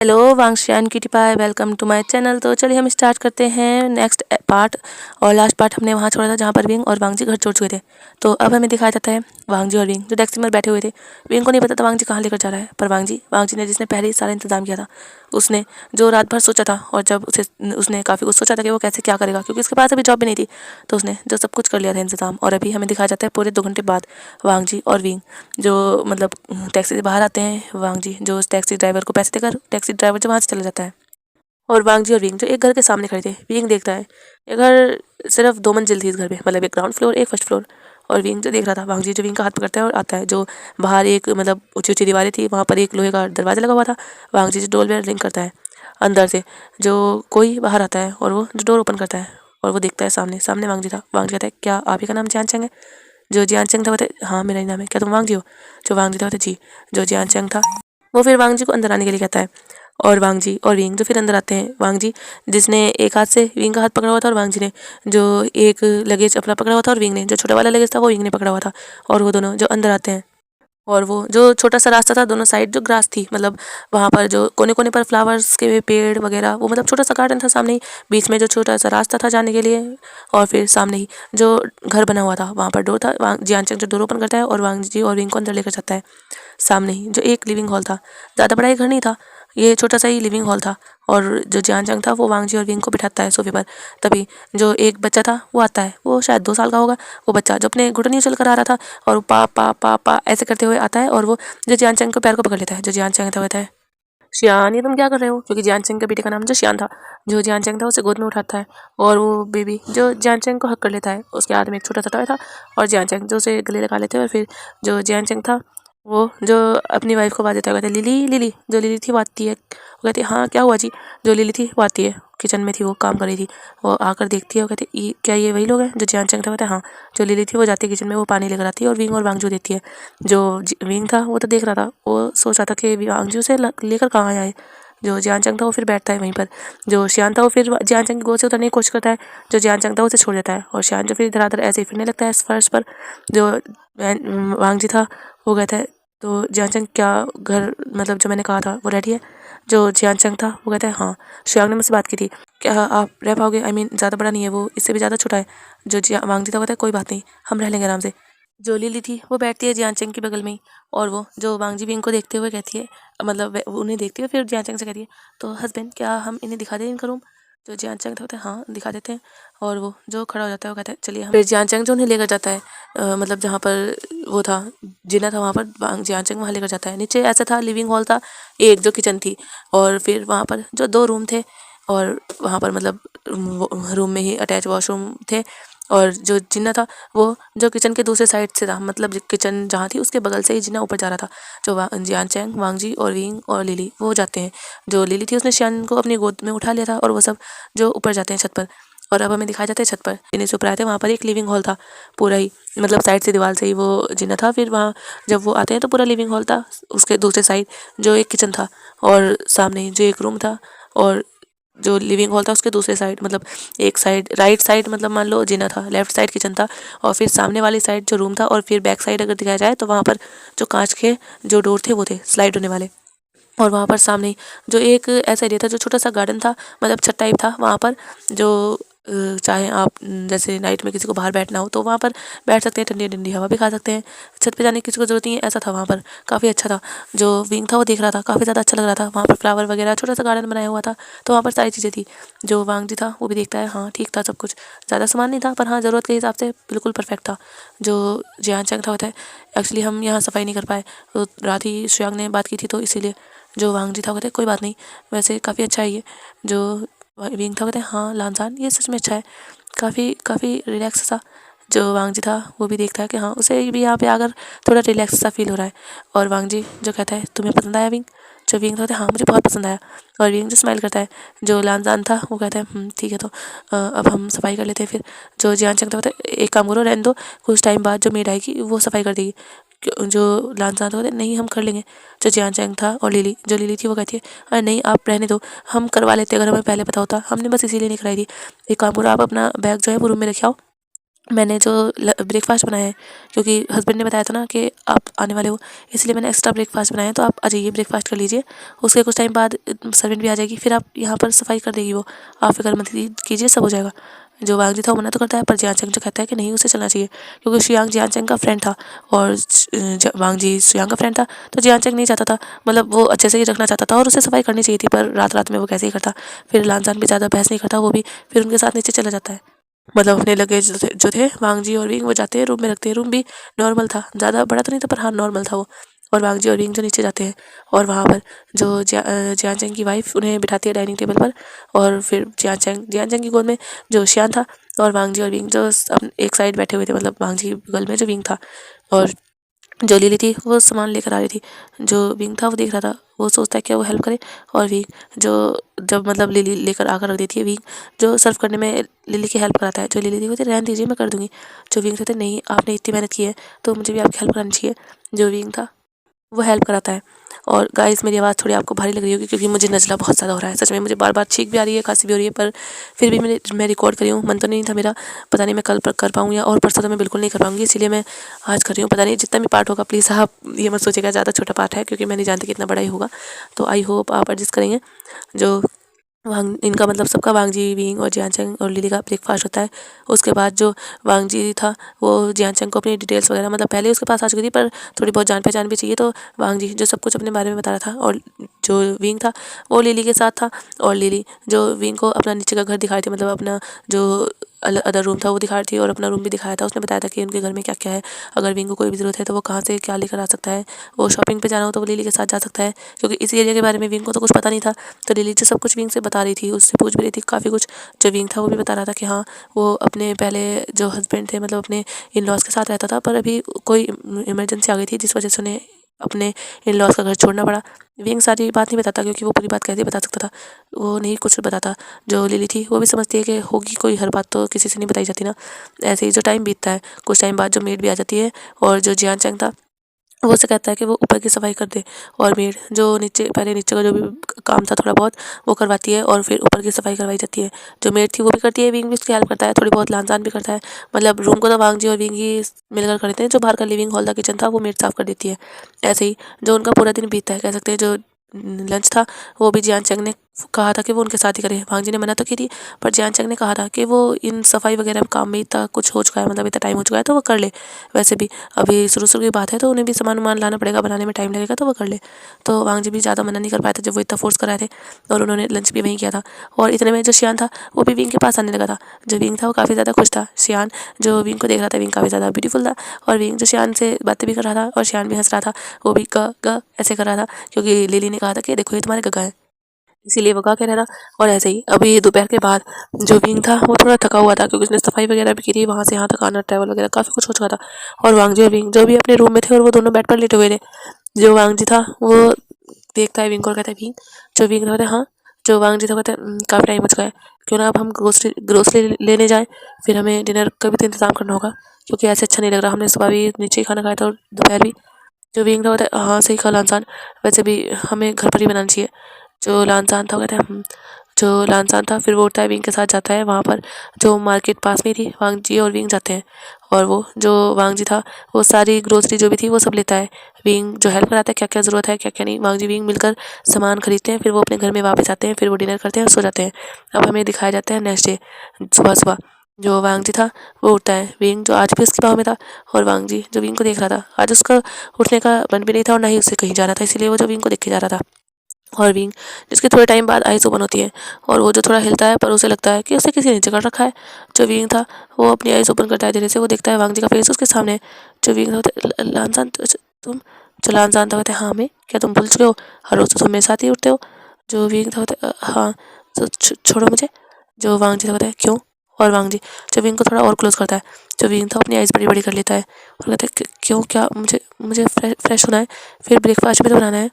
Hello वांगशी and cutie pie, welcome to my channel. तो चलिए हम स्टार्ट करते हैं नेक्स्ट पार्ट। और लास्ट पार्ट हमने वहाँ छोड़ा था जहाँ पर विंग और वांगजी घर छोड़ चुके थे। तो अब हमें दिखाया जाता है वांगजी और विंग जो टैक्सी में बैठे हुए थे। विंग को नहीं पता था वांगजी कहाँ लेकर जा रहा है, पर वांगजी ने जिसने पहले ही सारा इंतजाम किया था, उसने जो रात भर सोचा था और जब उसने काफ़ी कुछ सोचा था कि वो कैसे क्या करेगा, क्योंकि उसके पास अभी जॉब भी नहीं थी। तो उसने जो सब कुछ कर लिया था इंतजाम। और अभी हमें दिखाया जाता है पूरे 2 घंटे बाद वांगजी और विंग जो मतलब टैक्सी से बाहर आते हैं। वांगजी जो उस टैक्सी ड्राइवर को पैसे देकर टैक्सी ड्राइवर जो वहाँ से चला जाता है, और वांगजी और विंग जो एक घर के सामने खड़े थे। विंग देखता है ये घर सिर्फ 2 मंजिल थी इस घर में, मतलब एक ग्राउंड फ्लोर एक फर्स्ट फ्लोर। और विंग जो देख रहा था, वांगजी जो विंग का हाथ पकड़ता है और आता है। जो बाहर एक मतलब ऊंची ऊंची दीवारें थी, वहाँ पर एक लोहे का दरवाजा लगा हुआ था। वांगजी जो डोर बेल रिंग करता है अंदर से, जो कोई बाहर आता है और वो जो डोर ओपन करता है और वो देखता है सामने सामने वांगजी था। वांगजी कहता है क्या आप ही का नाम जियान चंग है? जो जियान चंग था बताए हाँ मेरा ही नाम है, क्या तुम वांगजी हो? जो वांगजी था बताए जी। जो जियान चंग था वो फिर वांगजी को अंदर आने के लिए कहता है। और वांगजी और विंग जो फिर अंदर आते हैं। वांगजी जिसने एक हाथ से विंग का हाथ पकड़ा हुआ था, और वांगजी ने जो एक लगेज अपना पकड़ा हुआ था, और विंग ने जो छोटा वाला लगेज था वो विंग ने पकड़ा हुआ था। और वो दोनों जो अंदर आते हैं, और वो जो छोटा सा रास्ता था दोनों साइड जो ग्रास थी, मतलब वहाँ पर जो कोने कोने पर फ्लावर्स के पेड़ वगैरह, वो मतलब छोटा सा गार्डन था सामने ही। बीच में जो छोटा सा रास्ता था जाने के लिए, और फिर सामने ही जो घर बना हुआ था वहाँ पर डोर था। जियानचंग जो डोर ओपन करता है और वांगजी और विंग को अंदर लेकर जाता है। सामने ही जो एक लिविंग हॉल था, ज़्यादा बड़ा ये घर नहीं था, ये छोटा सा ही लिविंग हॉल था। और जो जियानचंग था वो वांगजी और विंग को बिठाता है सोफे पर। तभी जो एक बच्चा था वो आता है, वो शायद 2 साल का होगा। वो बच्चा जो अपने घुटने उछल कर आ रहा था, और वो पा पा पा पा ऐसे करते हुए आता है, और वो जो जियानचंग के पैर को पकड़ लेता है। जो जियानचंग था कहता है शियान ये तुम क्या कर रहे हो, क्योंकि जियानचंग के बेटे का नाम जो शियान था। जो जियानचंग था उसे गोद में उठाता है, और वो बेबी जो जियानचंग को हक कर लेता है। उसके हाथ में एक छोटा सा टॉय था, और जियानचंग जो उसे गले लगा लेते हैं। और फिर जो जियानचंग था वो जो अपनी वाइफ को आवाज़ देता है, कहते लिली लिली। जो लिली थी वो आती है, वो कहती है हाँ क्या हुआ जी। जो लिली थी वो आती है, किचन में थी, वो काम कर रही थी। वो आकर देखती है, वो कहती है क्या ये वही लोग हैं? जो जियानचंग था कहता है हाँ। जो लिली थी वो जाती है किचन में, वो पानी लेकर आती है और विंग और वांगजू देती है। जो विंग था वो तो देख रहा था, वो सोच रहा था कि वांगजू से लेकर कहाँ आए। जो जियानचंग था वो फिर बैठता है वहीं पर। जो शियान था वो फिर जियानचंग की गोद से उतरने की कोशिश करता है। जो जियानचंग था उसे छोड़ देता है, और शियान जो फिर इधर उधर ऐसे ही फिरने लगता है फर्श पर। जो वांगजी था वो कहता है तो जियानचंग क्या घर मतलब जो मैंने कहा था वो रेडी है? जो जियानचंग था वो कहता है हाँ। शियांग ने मुझसे बात की थी, क्या आप रह पाओगे? आई मीन ज़्यादा बड़ा नहीं है वो, इससे भी ज़्यादा छोटा है। जो वांगजी था वो कहता है कोई बात नहीं, हम रह लेंगे आराम से। जो लिली थी वो बैठती है जियानचंग के बगल में ही, और वो जो वांगजी भी इनको देखते हुए कहती है, मतलब उन्हें देखते हुए फिर जियानचंग से कहती है तो हस्बैंड क्या हम इन्हें दिखा दें इनका रूम? जो जियानचंग था कहता है हाँ दिखा देते हैं। और वो जो खड़ा हो जाता है वो कहता है चलिए हम। फिर जियानचंग जो उन्हें लेकर जाता है, मतलब जहाँ पर वो था जिना था वहाँ पर जियानचंग वहाँ लेकर जाता है। नीचे ऐसा था लिविंग हॉल था एक, जो किचन थी, और फिर वहाँ पर जो 2 रूम थे, और वहाँ पर मतलब रूम में ही अटैच वॉशरूम थे। और जो जिन्ना था वो जो किचन के दूसरे साइड से था, मतलब किचन जहाँ थी उसके बगल से ही जिन्ना ऊपर जा रहा था। जो जियानचंग वांगजी और विंग और लिली वो जाते हैं। जो लिली थी उसने शियान को अपनी गोद में उठा लिया था, और वो सब जो ऊपर जाते हैं छत पर। और अब हमें दिखाया जाता है छत पर जिन्हें से ऊपर आए थे वहाँ पर एक लिविंग हॉल था पूरा ही, मतलब साइड से दीवार से ही वो जिन्ना था। फिर वहाँ जब वो आते हैं तो पूरा लिविंग हॉल था, उसके दूसरे साइड जो एक किचन था, और सामने जो एक रूम था। और जो लिविंग हॉल था उसके दूसरे साइड, मतलब एक साइड राइट साइड मतलब मान लो जिना था, लेफ्ट साइड किचन था, और फिर सामने वाली साइड जो रूम था। और फिर बैक साइड अगर दिखाया जाए तो वहाँ पर जो कांच के जो डोर थे वो थे स्लाइड होने वाले। और वहाँ पर सामने जो एक ऐसा एरिया था जो छोटा सा गार्डन था, मतलब छत टाइप था वहाँ पर। जो चाहे आप जैसे नाइट में किसी को बाहर बैठना हो तो वहाँ पर बैठ सकते हैं, ठंडी ठंडी हवा भी खा सकते हैं। छत पे जाने की किसी को ज़रूरत नहीं है, ऐसा था वहाँ पर। काफ़ी अच्छा था। जो विंग था वो देख रहा था, काफ़ी ज़्यादा अच्छा लग रहा था। वहाँ पर फ्लावर वगैरह छोटा सा गार्डन बनाया हुआ था, तो वहाँ पर सारी चीज़ें थी। जो वांगजी था वो भी देखता है हाँ ठीक था सब कुछ, ज़्यादा सामान नहीं था पर हाँ ज़रूरत के हिसाब से बिल्कुल परफेक्ट था। जो जियानचंग था होता है एक्चुअली हम यहाँ सफाई नहीं कर पाए, तो रात ही श्रेयांग ने बात की थी तो इसीलिए। जो वांगजी था कहते कोई बात नहीं, वैसे काफ़ी अच्छा है ये। जो विंग था कहते हाँ लानसान ये सच में अच्छा है, काफ़ी काफ़ी रिलैक्स सा। जो वांगजी था वो भी देखता है कि हाँ उसे भी यहाँ पे आकर थोड़ा रिलैक्स सा फील हो रहा है। और वांगजी जो कहता है तुम्हें पसंद आया विंग? जो विंग था कहता है हाँ मुझे बहुत पसंद आया। और विंग जो स्माइल करता है। जो लानसान था वो कहता है ठीक है तो अब हम सफाई कर लेते हैं फिर। जो जियानचंग था कहता है एक काम करो रहने दो, कुछ टाइम बाद जो मेड आएगी वो सफाई कर देगी। जो लानसान था कहता है नहीं हम कर लेंगे। जो जियानचंग था और जो लिली थी वो कहती है अरे नहीं आप रहने दो, हम करवा लेते अगर हमें पहले पता होता, हमने बस इसीलिए नहीं कराई थी। एक काम करो आप अपना बैग जो है वो रूम में रखे आओ, मैंने जो ब्रेकफास्ट बनाया है, क्योंकि हस्बैंड ने बताया था ना कि आप आने वाले हो, इसलिए मैंने एक्स्ट्रा ब्रेकफास्ट बनाया है, तो आप आ जाइए, ब्रेकफास्ट कर लीजिए। उसके कुछ टाइम बाद सर्वेंट भी आ जाएगी, फिर आप यहाँ पर सफाई कर देगी वो। आप फिक्र मत कीजिए, सब हो जाएगा। जो वांगजी था वो मना तो करता है, पर जियांचंग जो कहता है कि नहीं, उसे चलना चाहिए, क्योंकि शियांग जियांचंग का फ्रेंड था और वांगजी शियांग का फ्रेंड था। तो जियांचंग नहीं चाहता था, मतलब वो अच्छे से ही रखना चाहता था और उसे सफाई करनी चाहिए थी, पर रात रात में वो कैसे ही करता। फिर लानजान भी ज़्यादा बहस नहीं करता, वो भी फिर उनके साथ नीचे चला जाता है। मतलब अपने लगेज जो थे वांगजी और विंग, वो जाते हैं रूम में रखते हैं। रूम भी नॉर्मल था, ज़्यादा बड़ा तो नहीं था, पर हाँ नॉर्मल था वो। और वांगजी और विंग जो नीचे जाते हैं, और वहाँ पर जो जियांचंग की वाइफ उन्हें बिठाती है डाइनिंग टेबल पर। और फिर जियांचंग की गोद में जो शियान था, और वांगजी और विंग जो एक साइड बैठे हुए थे, मतलब वांगजी की बगल में जो विंग था। और जो लिली थी वो सामान लेकर आ रही थी। जो विंग था वो देख रहा था, वो सोचता है कि वो हेल्प करे। और विंग जो जब मतलब लिली लेकर आकर रख देती है, विंग जो सर्व करने में लिली की हेल्प कराता है। जो लिली थी वो रहने दीजिए, मैं कर दूंगी। जो विंग कहते नहीं, आपने इतनी मेहनत की है तो मुझे भी आपकी हेल्प करनी चाहिए। जो विंग था वो हेल्प कराता है। और गाइस, मेरी आवाज़ थोड़ी आपको भारी लग रही होगी, क्योंकि मुझे नज़ला बहुत ज़्यादा हो रहा है। सच में मुझे बार बार छींक भी आ रही है, खांसी भी हो रही है, पर फिर भी मैं रिकॉर्ड करी हूँ। मन तो नहीं था मेरा, पता नहीं मैं कल कर पाऊँ या और परसों तो मैं बिल्कुल नहीं कर पाऊँगी, इसीलिए मैं आज कर रही हूँ। पता नहीं जितना भी पार्ट होगा, प्लीज़ आप ये मत सोचिएगा ज़्यादा छोटा पार्ट है, क्योंकि मैं नहीं जानती कितना बड़ा ही होगा। तो आई होप आप एडजस्ट करेंगे। जो इनका मतलब सबका वांगजी, विंग और जियांचंग और लिली का ब्रेकफास्ट होता है। उसके बाद जो वांगजी था वो जियांचंग को अपनी डिटेल्स वगैरह, मतलब पहले उसके पास आ चुकी थी, पर थोड़ी बहुत जान पहचान भी चाहिए, तो वांगजी जो सब कुछ अपने बारे में बता रहा था। और जो विंग था वो लिली के साथ था। और लिली जो विंग को अपना नीचे का घर दिखा रही थी, मतलब अपना जो अदर रूम था वो दिखा रही थी, और अपना रूम भी दिखाया था। उसने बताया था कि उनके घर में क्या क्या है, अगर विंग को कोई भी ज़रूरत है तो वो कहाँ से क्या लेकर आ सकता है। वो शॉपिंग पे जाना हो तो वो लिली के साथ जा सकता है, क्योंकि इस एरिया के बारे में विंग को तो कुछ पता नहीं था। तो लिली जो सब कुछ विंग से बता रही थी, उससे पूछ भी रही थी काफ़ी कुछ। जो विंग था वो भी बता रहा था कि हाँ, वो अपने पहले जो हस्बैंड थे, मतलब अपने इन लॉज के साथ रहता था, पर अभी कोई इमरजेंसी आ गई थी जिस वजह से उन्हें अपने इन लॉज का घर छोड़ना पड़ा। विंग सारी बात नहीं बताता, क्योंकि वो पूरी बात कैसे बता सकता था, वो नहीं कुछ बताता। जो लिली थी वो भी समझती है कि होगी कोई, हर बात तो किसी से नहीं बताई जाती ना। ऐसे ही जो टाइम बीतता है, कुछ टाइम बाद जो मेड भी आ जाती है, और जो जियान चंग था वो से कहता है कि वो ऊपर की सफाई कर दे। और मेड जो नीचे, पहले नीचे का जो भी काम था थोड़ा बहुत, वो करवाती है, और फिर ऊपर की सफाई करवाई जाती है। जो मेड थी वो भी करती है, विंग भी उसकी हेल्प करता है, थोड़ी बहुत लानजान भी करता है। मतलब रूम को तो वांग जी और विंग ही मिलकर करते हैं, जो बाहर का लिविंग हॉल था, किचन था, वो मेड साफ कर देती है। ऐसे ही जो उनका पूरा दिन बीतता है, कह सकते हैं। जो लंच था वो भी जियान चंग ने कहा था कि वो उनके साथ ही करे। वांग जी ने मना तो की थी, पर जियान चंग ने कहा था कि वो इन सफाई वगैरह काम में इतना कुछ हो चुका है, मतलब इतना टाइम हो चुका है, तो वो कर ले। वैसे भी अभी शुरू की बात है, तो उन्हें भी सामान वामान लाना पड़ेगा, बनाने में टाइम लगेगा, तो वो कर ले। तो वांग जी भी ज़्यादा मना नहीं कर पाए थे जब वो इतना फोर्स कर रहे थे, और उन्होंने लंच भी वहीं किया था। और इतने में जो शियान था वो भी विंग के पास आने लगा था। जो विंग था वो काफ़ी ज़्यादा खुश था। शियान जो विंग को देख रहा था, विंग काफ़ी ज़्यादा ब्यूटीफुल था, और विंग जो शियान से बातें भी कर रहा था, और शियान भी हंस रहा था। वो भी ग ग ऐसे कर रहा था, क्योंकि लिली ने कहा था कि देखो ये तुम्हारे गगा है, इसीलिए वो गा कह रहा था। और ऐसे ही अभी दोपहर के बाद जो विंग था वो थोड़ा थका हुआ था, क्योंकि उसने सफाई वगैरह भी की थी, वहाँ से यहाँ तक आना, ट्रैवल वगैरह काफ़ी कुछ हो चुका था। और वांगजी और विंग जो भी अपने रूम में थे, और वो दोनों बेड पर लेटे हुए थे। जो वांगजी था वो देखता है विंग को और कहता है विंग। जो विंग था कहता है हाँ। जो वांगजी था कहता है काफ़ी टाइम हो चुका है, क्यों ना अब हम ग्रोसरी लेने जाएँ, फिर हमें डिनर का भी तो इंतजाम करना होगा, क्योंकि ऐसे अच्छा नहीं लग रहा। हमने सुबह भी नीचे ही खाना खाया था और दोपहर भी। जो विंग था कहता है हाँ सही कहा लानसान, वैसे भी हमें घर पर ही बनाना चाहिए। जो लानसान था वो कहता है जो लानसान था फिर वो उठता है, विंग के साथ जाता है वहाँ पर। जो मार्केट पास में ही थी, वांग जी और विंग जाते हैं। और वो जो वांग जी था वो सारी ग्रोसरी जो भी थी वो सब लेता है। विंग जो हेल्प कराता है, क्या क्या ज़रूरत है क्या क्या नहीं, वांग जी विंग मिलकर सामान खरीदते हैं, फिर वो अपने घर में वापस आते हैं, फिर वो डिनर करते हैं और सो जाते हैं। अब हमें दिखाया जाता है नेक्स्ट डे सुबह सुबह। जो वांग जी था वो उठता है, विंग जो आज भी उसके पाँव में था, और वांग जी जो विंग को देख रहा था, आज उसका उठने का मन भी नहीं था और ना ही उसे कहीं जाना था, इसलिए वो जो विंग को देख के जा रहा था। और विंग जिसके थोड़े टाइम बाद आइज़ ओपन होती है, और वो जो थोड़ा हिलता है, पर उसे लगता है कि उसे किसी ने जकड़ रखा है। जो विंग था वो अपनी आइज़ ओपन करता है धीरे से, वो देखता है वांग जी का फेस उसके सामने है। जो विंग था बोलता है लानसान तुम। जो लानसान था कहते हैं हाँ मैं, क्या तुम भूल चुके हो, हर रोज़ तो तुम मेरे साथ ही उठते हो। जो विंग था कहता है हाँ, तो छोड़ो मुझे। जो वांग जी था कहता है क्यों। और वांग जी जो विंग को थोड़ा और क्लोज करता है। जो विंग था अपनी आइज़ बड़ी बड़ी कर लेता है और कहता है क्यों, क्या मुझे मुझे फ्रेश होना है, फिर ब्रेकफास्ट भी तो बनाना है।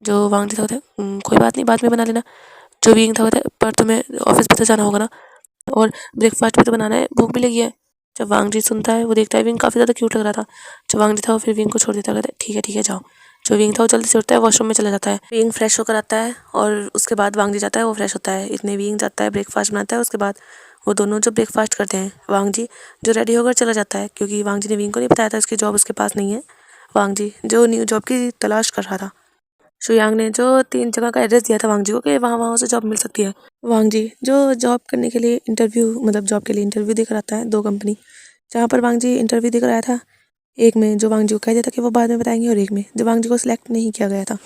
जो वांग जी था होता है कोई बात नहीं, बाद में बना लेना। जो विंग था होता है पर तुम्हें ऑफिस भी तो जाना होगा ना, और ब्रेकफास्ट भी तो बनाना है, भूख भी लगी है। जब वांग जी सुनता है, वो देखता है विंग काफ़ी ज़्यादा क्यूट लग रहा था। जब वांग जी था वो फिर विंग को छोड़ देता है, कहता है ठीक है जाओ। जो विंग था वो जल्दी से उठता है, वॉशरूम में चला जाता है। विंग फ्रेश होकर आता है और उसके बाद वांग जी जाता है, वो फ्रेश होता है। इतने विंग जाता है, ब्रेकफास्ट बनाता है। उसके बाद वो दोनों जो ब्रेकफास्ट करते हैं, वांग जी जो रेडी होकर चला जाता है, क्योंकि वांग जी ने विंग को नहीं बताया था उसकी जॉब उसके पास नहीं है। वांग जी जो न्यू जॉब की तलाश कर रहा था। शुयांग ने जो 3 जगह का एड्रेस दिया था वांग जी को कि वहाँ वहाँ से जॉब मिल सकती है। वांग जी जो जॉब करने के लिए जॉब के लिए इंटरव्यू देकर आता है 2 कंपनी, जहाँ पर वांग जी इंटरव्यू देकर आया था। एक में जो वांग जी को कह दिया था कि वो बाद में बताएंगे, और एक में जो वांग जी को सिलेक्ट नहीं किया गया था।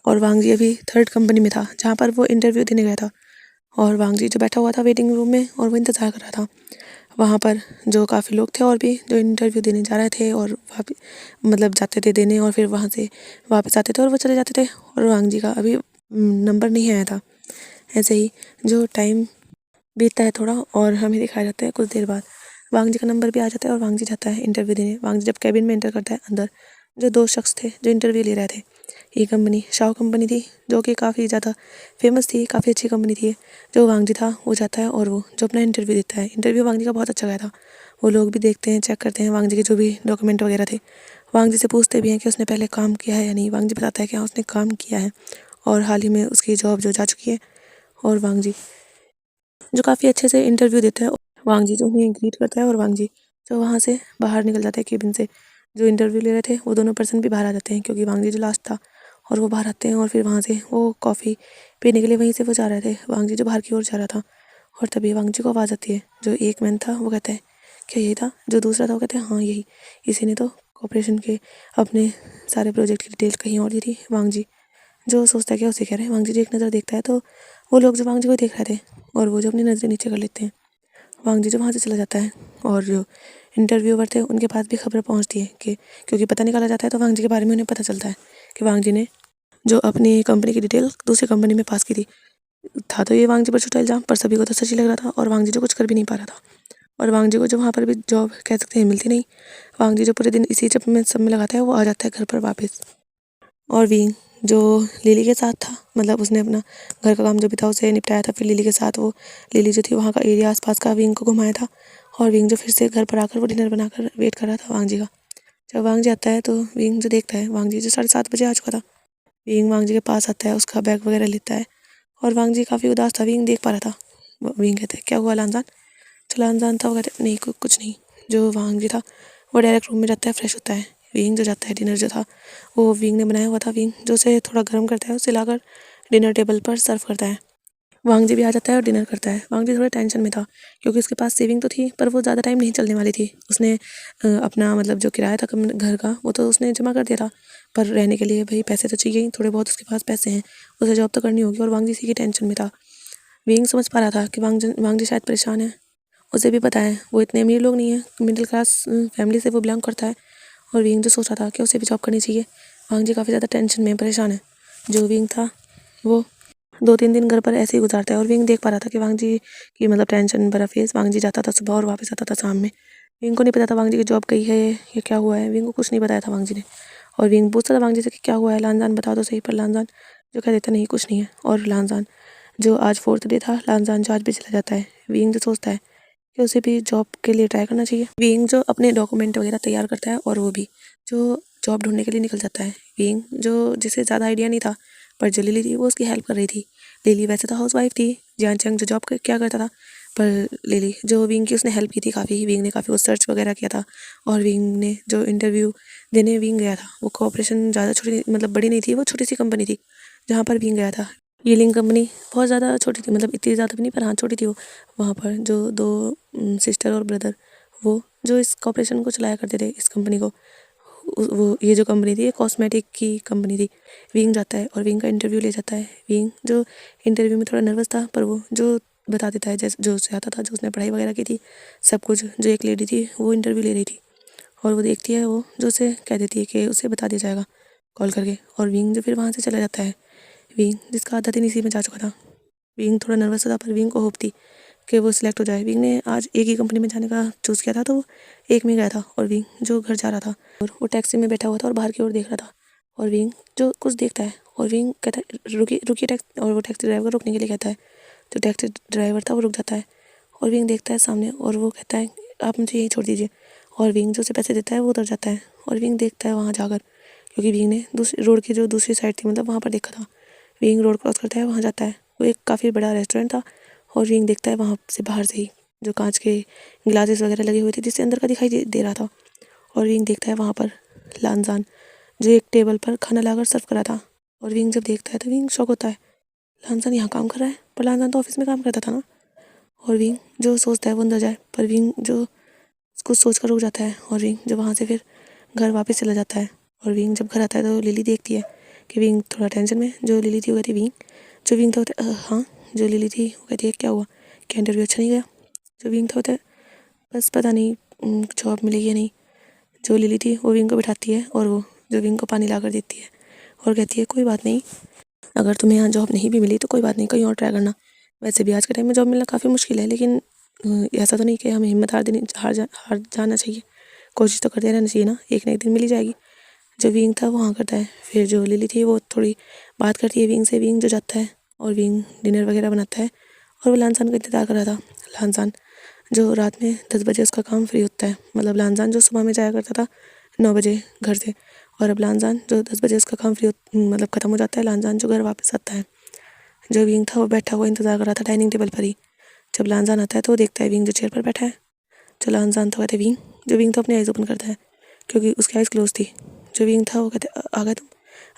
और वांग जी अभी 3rd कंपनी में था जहाँ पर वो इंटरव्यू देने गया था। और वांग जी जो बैठा हुआ था वेटिंग रूम में और वो इंतज़ार कर रहा था। वहाँ पर जो काफ़ी लोग थे और भी जो इंटरव्यू देने जा रहे थे और जाते थे देने, और फिर वहाँ से वापस आते थे और वो चले जाते थे, और वांग जी का अभी नंबर नहीं आया था। ऐसे ही जो टाइम बीतता है थोड़ा, और हमें दिखाया जाता है कुछ देर बाद वांग जी का नंबर भी आ जाता है और वांग जी जाता है इंटरव्यू देने। वांग जी जब कैबिन में एंटर करता है, अंदर जो 2 शख्स थे जो इंटरव्यू ले रहे थे, ये कंपनी शाओ कंपनी थी, जो कि काफ़ी ज़्यादा फेमस थी, काफ़ी अच्छी कंपनी थी। जो वांग जी था वो जाता है और वो जो अपना इंटरव्यू देता है, इंटरव्यू वांग जी का बहुत अच्छा गया था। वो लोग भी देखते हैं, चेक करते हैं वांग जी के जो भी डॉक्यूमेंट वगैरह थे। वांग जी से पूछते भी हैं कि उसने पहले काम किया है या नहीं। वांग जी बताता है कि हाँ उसने काम किया है और हाल ही में उसकी जॉब जो जा चुकी है। और वांग जी जो काफ़ी अच्छे से इंटरव्यू देता है, वांग जी जो उन्हें ग्रीट करता है, और वांग जी जो वहाँ से बाहर निकल जाते हैं केबिन से। जो इंटरव्यू ले रहे थे वो दोनों पर्सन भी बाहर आ जाते हैं, क्योंकि वांग जी जो लास्ट था, और वो बाहर आते हैं और फिर वहाँ से वो कॉफ़ी पीने के लिए वहीं से वो जा रहे थे, वांग जी जो बाहर की ओर जा रहा था। और तभी वांग जी को आवाज़ आती है। जो एक मैन था वो कहता है क्या यही था? जो दूसरा था वो कहता है हाँ यही, इसी ने तो कॉर्पोरेशन के अपने सारे प्रोजेक्ट की डिटेल कहीं और दी थी। वांग जी जो सोचता है क्या उसे कह रहे हैं। वांग जी जो एक नज़र देखता है तो वो लोग जो वांग जी को देख रहे थे, और वो जो अपनी नज़रें नीचे कर लेते हैं। वांग जी जो वहाँ से चला जाता है, और जो इंटरव्यूअर थे उनके पास भी खबर पहुँचती है कि क्योंकि पता निकाला जाता है तो वांग जी के बारे में उन्हें पता चलता है कि वांग जी ने जो अपनी कंपनी की डिटेल दूसरी कंपनी में पास की थी। था तो ये वांग जी पर छोटा इल्ज़ाम, पर सभी को तो सच ही लग रहा था, और वांग जी जो कुछ कर भी नहीं पा रहा था। और वांग जी को जो वहाँ पर भी जॉब कह सकते हैं मिलती नहीं। वांग जी जो पूरे दिन इसी सब में लगाता है, वो आ जाता है घर पर वापस। और विंग जो लिली के साथ था, उसने अपना घर का काम जो भी था उसे निपटाया था, फिर लिली के साथ वो लिली जो थी वहाँ का एरिया आसपास का विंग को घुमाया था। और विंग जो फिर से घर पर आकर वो डिनर बनाकर वेट कर रहा था वांग जी का। जब वांग जी आता है तो विंग जो देखता है वांग जी जो 7:30 बजे आ चुका था। विंग वांग जी के पास आता है, उसका बैग वगैरह लेता है, और वांग जी काफ़ी उदास था, विंग देख पा रहा था। विंग कहता है क्या हुआ लानजान? जो लानजान था वो कहता है नहीं कुछ नहीं। जो वांग जी था वो डायरेक्ट रूम में जाता है, फ्रेश होता है। विंग जो जाता है डिनर जो था वो विंग ने बनाया हुआ था, विंग जो उसे थोड़ा गर्म करता है, उसे लाकर डिनर टेबल पर सर्व करता है। वांग जी भी आ जाता है और डिनर करता है। वांग जी थोड़े टेंशन में था, क्योंकि उसके पास सेविंग तो थी पर वो ज़्यादा टाइम नहीं चलने वाली थी। उसने अपना जो किराया था घर का वो तो उसने जमा कर दिया था, पर रहने के लिए भाई पैसे तो चाहिए ही, थोड़े बहुत उसके पास पैसे हैं, उसे जॉब तो करनी होगी। और वांग जी इसी की टेंशन में था। विंग समझ पा रहा था कि वांग जी शायद परेशान है। उसे भी पता है वो इतने अमीर लोग नहीं है, मिडिल क्लास फैमिली से वो बिलोंग करता है। और विंग जो सोच रहा था कि उसे भी जॉब करनी चाहिए। वांग जी काफ़ी ज़्यादा टेंशन में परेशान है। जो विंग था वो 2-3 दिन घर पर ऐसे ही गुजारता है, और विंग देख पा रहा था कि वांग जी की टेंशन भरा फेस। वांग जी जाता था सुबह और वापस आता था शाम में। विंग को नहीं पता था वांग जी की जॉब गई है या क्या हुआ है। विंग को कुछ नहीं बताया था वांग जी ने। और विंग पूछता था वांग जी से कि क्या हुआ है लानजान, बता दो सही। पर लानजान जो कह देता नहीं कुछ नहीं है। और लानजान जो आज 4th डे था, लानजान जो आज भी चला जाता है। विंग जो सोचता है कि उसे भी जॉब के लिए ट्राई करना चाहिए। विंग जो अपने डॉक्यूमेंट वगैरह तैयार करता है, और वो भी जो जॉब ढूंढने के लिए निकल जाता है। विंग जो जिसे ज़्यादा आइडिया नहीं था, पर जो लिली थी वो उसकी हेल्प कर रही थी। लिली वैसे तो हाउसवाइफ थी, जियान चंग जो जॉब क्या करता था, पर लिली जो विंग की उसने हेल्प की थी काफ़ी। विंग ने काफ़ी वो सर्च वगैरह किया था, और विंग ने जो इंटरव्यू देने विंग गया था वो कॉपरेशन ज़्यादा छोटी बड़ी नहीं थी, वो छोटी सी कंपनी थी जहाँ पर विंग गया था। यीलिंग कंपनी बहुत ज़्यादा छोटी थी, इतनी ज़्यादा भी नहीं, पर हाँ छोटी थी वो। वहाँ पर जो 2 सिस्टर और ब्रदर वो जो इस कॉपरेशन को चलाया करते थे, इस कंपनी को, वो ये जो कंपनी थी ये कॉस्मेटिक की कंपनी थी। विंग जाता है और विंग का इंटरव्यू ले जाता है। विंग जो इंटरव्यू में थोड़ा नर्वस था, पर वो जो बता देता है जैसे जो उसे आता था, जो उसने पढ़ाई वगैरह की थी सब कुछ। जो एक लेडी थी वो इंटरव्यू ले रही थी, और वो देखती है, वो जो उसे कह देती है कि उसे बता दिया जाएगा कॉल करके। और विंग जो फिर वहाँ से चला जाता है। विंग जिसका आधा दिन इसी में जा चुका था। विंग थोड़ा नर्वस था, पर विंग को होप थी कि वो सिलेक्ट हो जाए। विंग ने आज एक ही कंपनी में जाने का चूज़ किया था, तो वो एक में गया था। और विंग जो घर जा रहा था, और वो टैक्सी में बैठा हुआ था और बाहर की ओर देख रहा था। और विंग जो कुछ देखता है, और विंग कहता है रुकिए रुकिए टैक्सी, और वो टैक्सी ड्राइवर रुकने के लिए कहता है। जो टैक्सी ड्राइवर था वो रुक जाता है, और विंग देखता है सामने, और वो कहता है आप मुझे यहीं छोड़ दीजिए। और विंग जो उसे पैसे देता है वो उतर जाता है, और विंग देखता है वहाँ जाकर, क्योंकि विंग ने दूसरी रोड की जो दूसरी साइड थी मतलब वहाँ पर देखा था। विंग रोड क्रॉस करता है, वहाँ जाता है। वो एक काफ़ी बड़ा रेस्टोरेंट था और विंग देखता है वहाँ से बाहर से ही जो कांच के ग्लासेस वगैरह लगे हुए थे जिससे अंदर का दिखाई दे रहा था। और विंग देखता है वहाँ पर लानजान जो एक टेबल पर खाना लाकर सर्व करा था। और विंग जब देखता है तो विंग शॉक होता है, लानजान यहाँ काम कर रहा है, पर लानजान तो ऑफिस में काम करता था ना। और विंग जो सोचता है वो अंदर जाए, पर विंग जो कुछ सोच कर रुक जाता है। और विंग जब वहाँ से फिर घर वापस चला जाता है। और विंग जब घर आता है तो लिली देखती है कि विंग थोड़ा टेंशन में। जो लिली थी वो कहती विंग, जो विंग था होता हाँ, जो लिली थी वो कहती है क्या हुआ, क्या इंटरव्यू अच्छा नहीं गया। जो विंग था होता है बस पता नहीं जॉब मिलेगी या नहीं। जो लिली थी वो विंग को बिठाती है और वो जो विंग को पानी ला कर देती है और कहती है कोई बात नहीं, अगर तुम्हें यहाँ जॉब नहीं भी मिली तो कोई बात नहीं, कहीं और ट्राई करना। वैसे भी आज के टाइम में जॉब मिलना काफ़ी मुश्किल है, लेकिन ऐसा तो नहीं कि हमें हिम्मत हार जाना चाहिए। कोशिश तो करते रहना चाहिए ना, एक ना एक दिन मिल ही जाएगी। जो विंग था वो हाँ करता है। फिर जो लिली थी वो थोड़ी बात करती है विंग से। विंग जो जाता है और विंग डिनर वगैरह बनाता है और वो लानसान का इंतज़ार कर रहा था। लानसान जो रात में 10 बजे उसका काम फ्री होता है, मतलब लानसान जो सुबह में जाया करता था 9 बजे घर से, और अब लानसान जो 10 बजे उसका काम फ्री मतलब ख़त्म हो जाता है। लानसान जो घर वापस आता है, जो विंग था वो बैठा हुआ इंतज़ार कर रहा था डाइनिंग टेबल पर ही। जब लानसान आता है तो वो देखता है विंग जो चेयर पर बैठा है। जो लानसान था कहते विंग, जो विंग था अपनी आइज़ ओपन करता है क्योंकि उसकी आइज़ क्लोज थी। जो विंग था वो कहते आ गए तुम।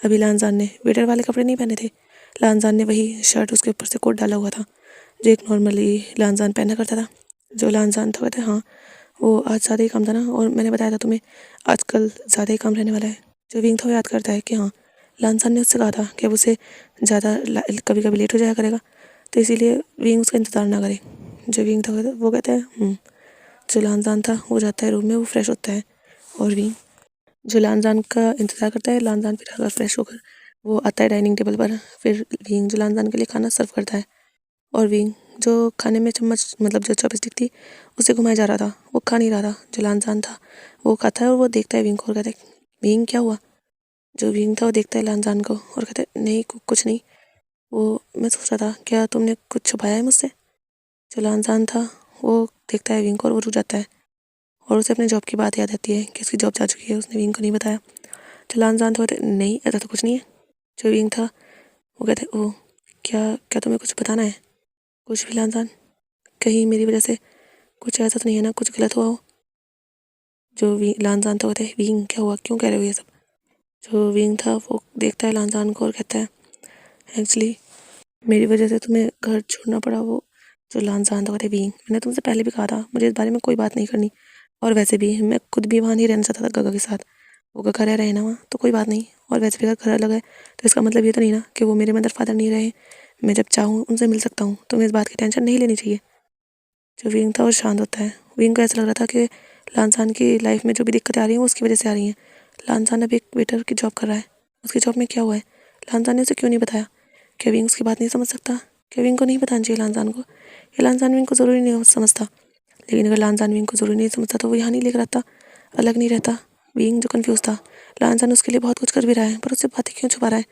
अभी लानसान ने वेटर वाले कपड़े नहीं पहने थे, लानसान ने वही शर्ट उसके ऊपर से कोट डाला हुआ था जो एक नॉर्मली लानसान पहना करता था। जो लानसान था कहते हाँ, वो आज ज़्यादा ही काम था ना, और मैंने बताया था तुम्हें आजकल ज़्यादा ही काम रहने वाला है। जो विंग था वो याद करता है कि हाँ, लानसान ने उससे कहा था कि अब उसे ज़्यादा कभी कभी लेट हो जाया करेगा, तो इसीलिए विंग उसका इंतज़ार ना करे। जो विंग था वो कहता है जो लानजान था वो जाता है रूम में, वो फ्रेश होता है। और विंग जो लानजान का इंतज़ार करता है, लानजान फिर अगर फ्रेश होकर वो आता है डाइनिंग टेबल पर। फिर विंग जो लानजान के लिए खाना सर्व करता है और विंग जो खाने में चम्मच मतलब जो चॉपस्टिक थी उसे घुमाया जा रहा था, वो खा नहीं रहा था। जो लानजान था वो खाता है और वो देखता है विंग को और कहता है विंग क्या हुआ। जो विंग था वो देखता है लानजान को और कहता है नहीं कुछ नहीं, वो मैं सोच रहा था क्या तुमने कुछ छुपाया है मुझसे। जो लानजान था वो देखता है विंग को और वो रुक जाता है और उसे अपने जॉब की बात याद आती है कि उसकी जॉब जा चुकी है, उसने विंग को नहीं बताया। जो लानजान था कहते नहीं ऐसा तो कुछ नहीं है। जो विंग था वो कहते ओह, क्या क्या तुम्हें कुछ बताना है। कुछ भी लानजान, कहीं मेरी वजह से कुछ ऐसा तो नहीं है ना, कुछ गलत हुआ हो। जो लानजान था कहते विंग क्या हुआ, क्यों कह रहे हो ये सब। जो विंग था वो देखता है लानजान को और कहता है एक्चुअली मेरी वजह से तुम्हें घर छोड़ना पड़ा। वो जो लानजान था कहते विंग, मैंने तुमसे पहले भी कहा था मुझे इस बारे में कोई बात नहीं करनी, और वैसे भी मैं खुद भी वहाँ नहीं रहना चाहता था गगा के साथ। वो गगा रह रहे ना वहाँ तो कोई बात नहीं, और वैसे भी अगर घर अलग है तो इसका मतलब ये तो नहीं ना कि वो मेरे मदर फादर नहीं रहे। मैं जब चाहूँ उनसे मिल सकता हूँ, तुम्हें इस बात की टेंशन नहीं लेनी चाहिए। जो विंग था वो शांत होता है। विंग को ऐसा लग रहा था कि लानसान की लाइफ में जो भी दिक्कतें आ रही हैं वो उसकी वजह से आ रही हैं। लानसान अब एक वेटर की जॉब कर रहा है, उसकी जॉब में क्या हुआ है, लानसान ने उसे क्यों नहीं बताया। क्या विंग उसकी बात नहीं समझ सकता, क्या विंग को नहीं बताना चाहिए लानसान को, या लानसान विंग को ज़रूरी नहीं समझता। लेकिन अगर लानसान विंग को ज़रूरी नहीं समझता तो वो यहाँ नहीं लेकर आता, अलग नहीं रहता। विंग जो कन्फ्यूज़ था, लानसान उसके लिए बहुत कुछ कर भी रहा है पर उससे बातें क्यों छुपा रहा है,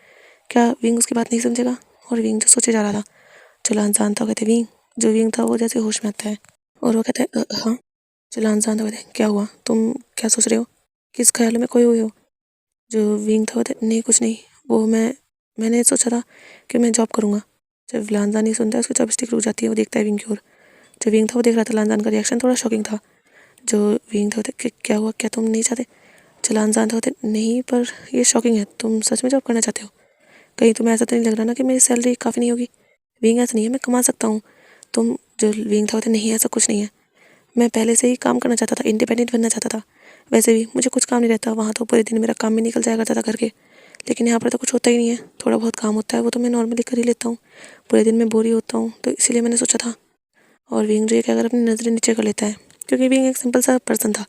क्या विंग उसकी बात नहीं समझेगा। और विंग जो सोचे जा रहा था, जो लानसान था कहते विंग, जो विंग था वो जैसे होश में आता है और वो कहता है हाँ। जो लानसान था कहते क्या हुआ, तुम क्या सोच रहे हो, किस ख्यालों में खोए हुए हो। जो विंग था कहते नहीं कुछ नहीं, वो मैंने सोचा था कि मैं जॉब करूँगा। जब लानसान नहीं सुनता है उसकी चॉपस्टिक रुक जाती है, वो देखता है विंग की ओर। जो विंग था वो देख रहा था, लानसान का रिएक्शन थोड़ा शॉकिंग था। जो विंग था कहते क्या हुआ, क्या तुम नहीं चाहते। जो लानसान था कहते नहीं पर ये शॉकिंग है, तुम सच में जॉब करना चाहते हो, कहीं तुम्हें ऐसा तो नहीं लग रहा ना कि मेरी सैलरी काफ़ी नहीं होगी। विंग ऐसा नहीं है, मैं कमा सकता हूँ। तुम जो विंग था कहते नहीं ऐसा कुछ नहीं है, मैं पहले से ही काम करना चाहता था, इंडिपेंडेंट बनना चाहता था। वैसे भी मुझे कुछ काम नहीं रहता, वहाँ तो पूरे दिन मेरा काम भी निकल जाया करता था करके। लेकिन यहाँ पर तो कुछ होता ही नहीं है, थोड़ा बहुत काम होता है वो तो मैं नॉर्मली कर ही लेता हूँ। पूरे दिन में बोर ही होता हूँ तो इसीलिए मैंने सोचा था। और विंग जो ये कहकर अपनी नज़रें नीचे कर लेता है क्योंकि विंग एक सिंपल सा पर्सन था।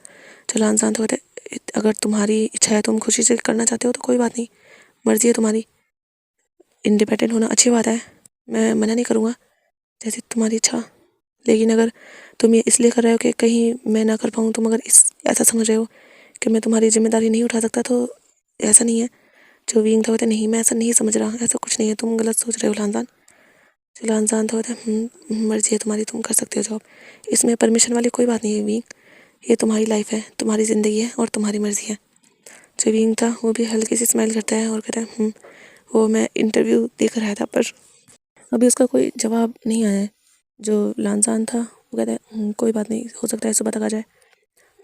जो लानसान तो कहते अगर तुम्हारी इच्छा है, तुम खुशी से करना चाहते हो तो कोई बात नहीं, मर्जी है तुम्हारी, इंडिपेंडेंट होना अच्छी बात है, मैं मना नहीं करूँगा, जैसी तुम्हारी इच्छा। लेकिन अगर तुम ये इसलिए कर रहे हो कि कहीं मैं ना कर पाऊँ, तुम अगर इस ऐसा समझ रहे हो कि मैं तुम्हारी जिम्मेदारी नहीं उठा सकता, तो ऐसा नहीं है। जो विंग था कहते नहीं मैं ऐसा नहीं समझ रहा, ऐसा कुछ नहीं है, तुम गलत सोच रहे हो लानजान। जो लानजान था कहते मर्जी है तुम्हारी, तुम कर सकते हो जॉब, इसमें परमिशन वाली कोई बात नहीं है विंग, ये तुम्हारी लाइफ है, तुम्हारी ज़िंदगी है और तुम्हारी मर्ज़ी है। जो विंग था वो भी हल्की सी स्माइल करता है और कहता है वो मैं इंटरव्यू देकर आया था पर अभी उसका कोई जवाब नहीं आया है। जो लानजान था वो कहता है कोई बात नहीं, हो सकता है सुबह तक आ जाए।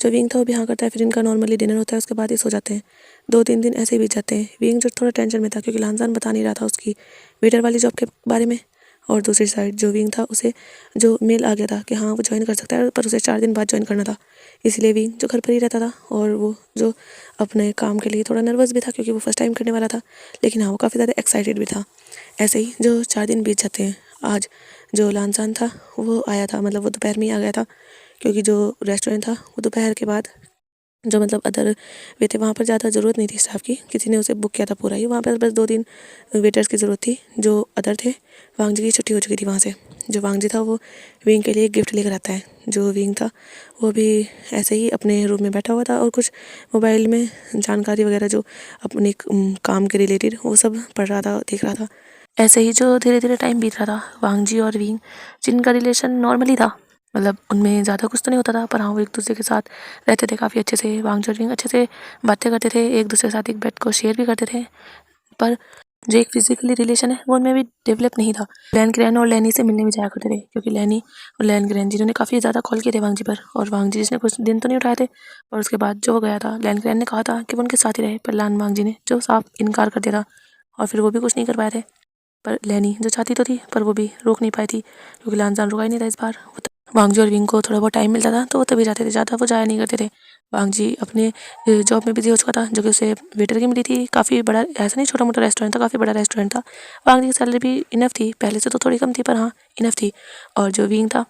जो विंग था वो भी हाँ करता है। फिर इनका नॉर्मली डिनर होता है, उसके बाद ये सो जाते हैं। 2-3 दिन ऐसे ही बीत जाते हैं। विंग जो थोड़ा टेंशन में था क्योंकि लानजान बता नहीं रहा था उसकी वेटर वाली जॉब के बारे में। और दूसरी साइड जो विंग था उसे जो मेल आ गया था कि हाँ वो ज्वाइन कर सकता है, पर उसे 4 दिन बाद ज्वाइन करना था। इसलिए विंग जो घर पर ही रहता था और वो जो अपने काम के लिए थोड़ा नर्वस भी था क्योंकि वो फर्स्ट टाइम करने वाला था, लेकिन हाँ वो काफ़ी ज़्यादा एक्साइटेड भी था। ऐसे ही जो 4 दिन बीत जाते हैं। आज जो लानजान था वो आया था, मतलब वो दोपहर में ही आ गया था क्योंकि जो रेस्टोरेंट था वो दोपहर के बाद जो मतलब अदर वे थे वहाँ पर ज़्यादा ज़रूरत नहीं थी स्टाफ की, किसी ने उसे बुक किया था पूरा ही। वहाँ पर बस 2-3 वेटर्स की ज़रूरत थी। जो अदर थे वांग जी की छुट्टी हो चुकी थी वहाँ से। जो वांग जी था वो विंग के लिए गिफ्ट लेकर आता है। जो विंग था वो भी ऐसे ही अपने रूम में बैठा हुआ था और कुछ मोबाइल में जानकारी वगैरह जो अपने काम के रिलेटेड वो सब पढ़ रहा था, देख रहा था। ऐसे ही जो धीरे धीरे टाइम बीत रहा था, वांग जी और विंग जिनका रिलेशन नॉर्मली था, मतलब उनमें ज़्यादा कुछ तो नहीं होता था, पर हाँ वो एक दूसरे के साथ रहते थे काफ़ी अच्छे से। वांग जी और विंग अच्छे से बातें करते थे, एक दूसरे के साथ एक बेड को शेयर भी करते थे। पर जो एक फिजिकली रिलेशन है वो उनमें भी डेवलप नहीं था। लैन ग्रैन और लैनी से मिलने भी जाया करते थे क्योंकि लैनी और लैन ग्रैन जिन्होंने काफ़ी ज़्यादा कॉल किए थे वांग जी पर, और वांग जी जिसने कुछ दिन तो नहीं उठाए थे। और उसके बाद जो वो गया था, लैन ग्रैन ने कहा था कि वो उनके साथ ही रहे, पर लान वांग जी ने जो साफ इनकार कर दिया था और फिर वो भी कुछ नहीं कर पाए थे। पर लैनी जो चाहती तो थी पर वो भी रोक नहीं पाई थी क्योंकि लानजान रुका ही नहीं था इस बार। वांग जी और विंग को थोड़ा बहुत टाइम मिलता था तो वो तभी जाते थे, ज़्यादा वो जाया नहीं करते थे। वांग जी अपने जॉब में बिजी हो चुका था जो कि उसे वेटर की मिली थी। काफ़ी बड़ा, ऐसा नहीं छोटा मोटा रेस्टोरेंट था, काफ़ी बड़ा रेस्टोरेंट था। वांग जी की सैलरी भी इनफ थी, पहले से तो थोड़ी कम थी पर हाँ इनफ थी। और जो विंग था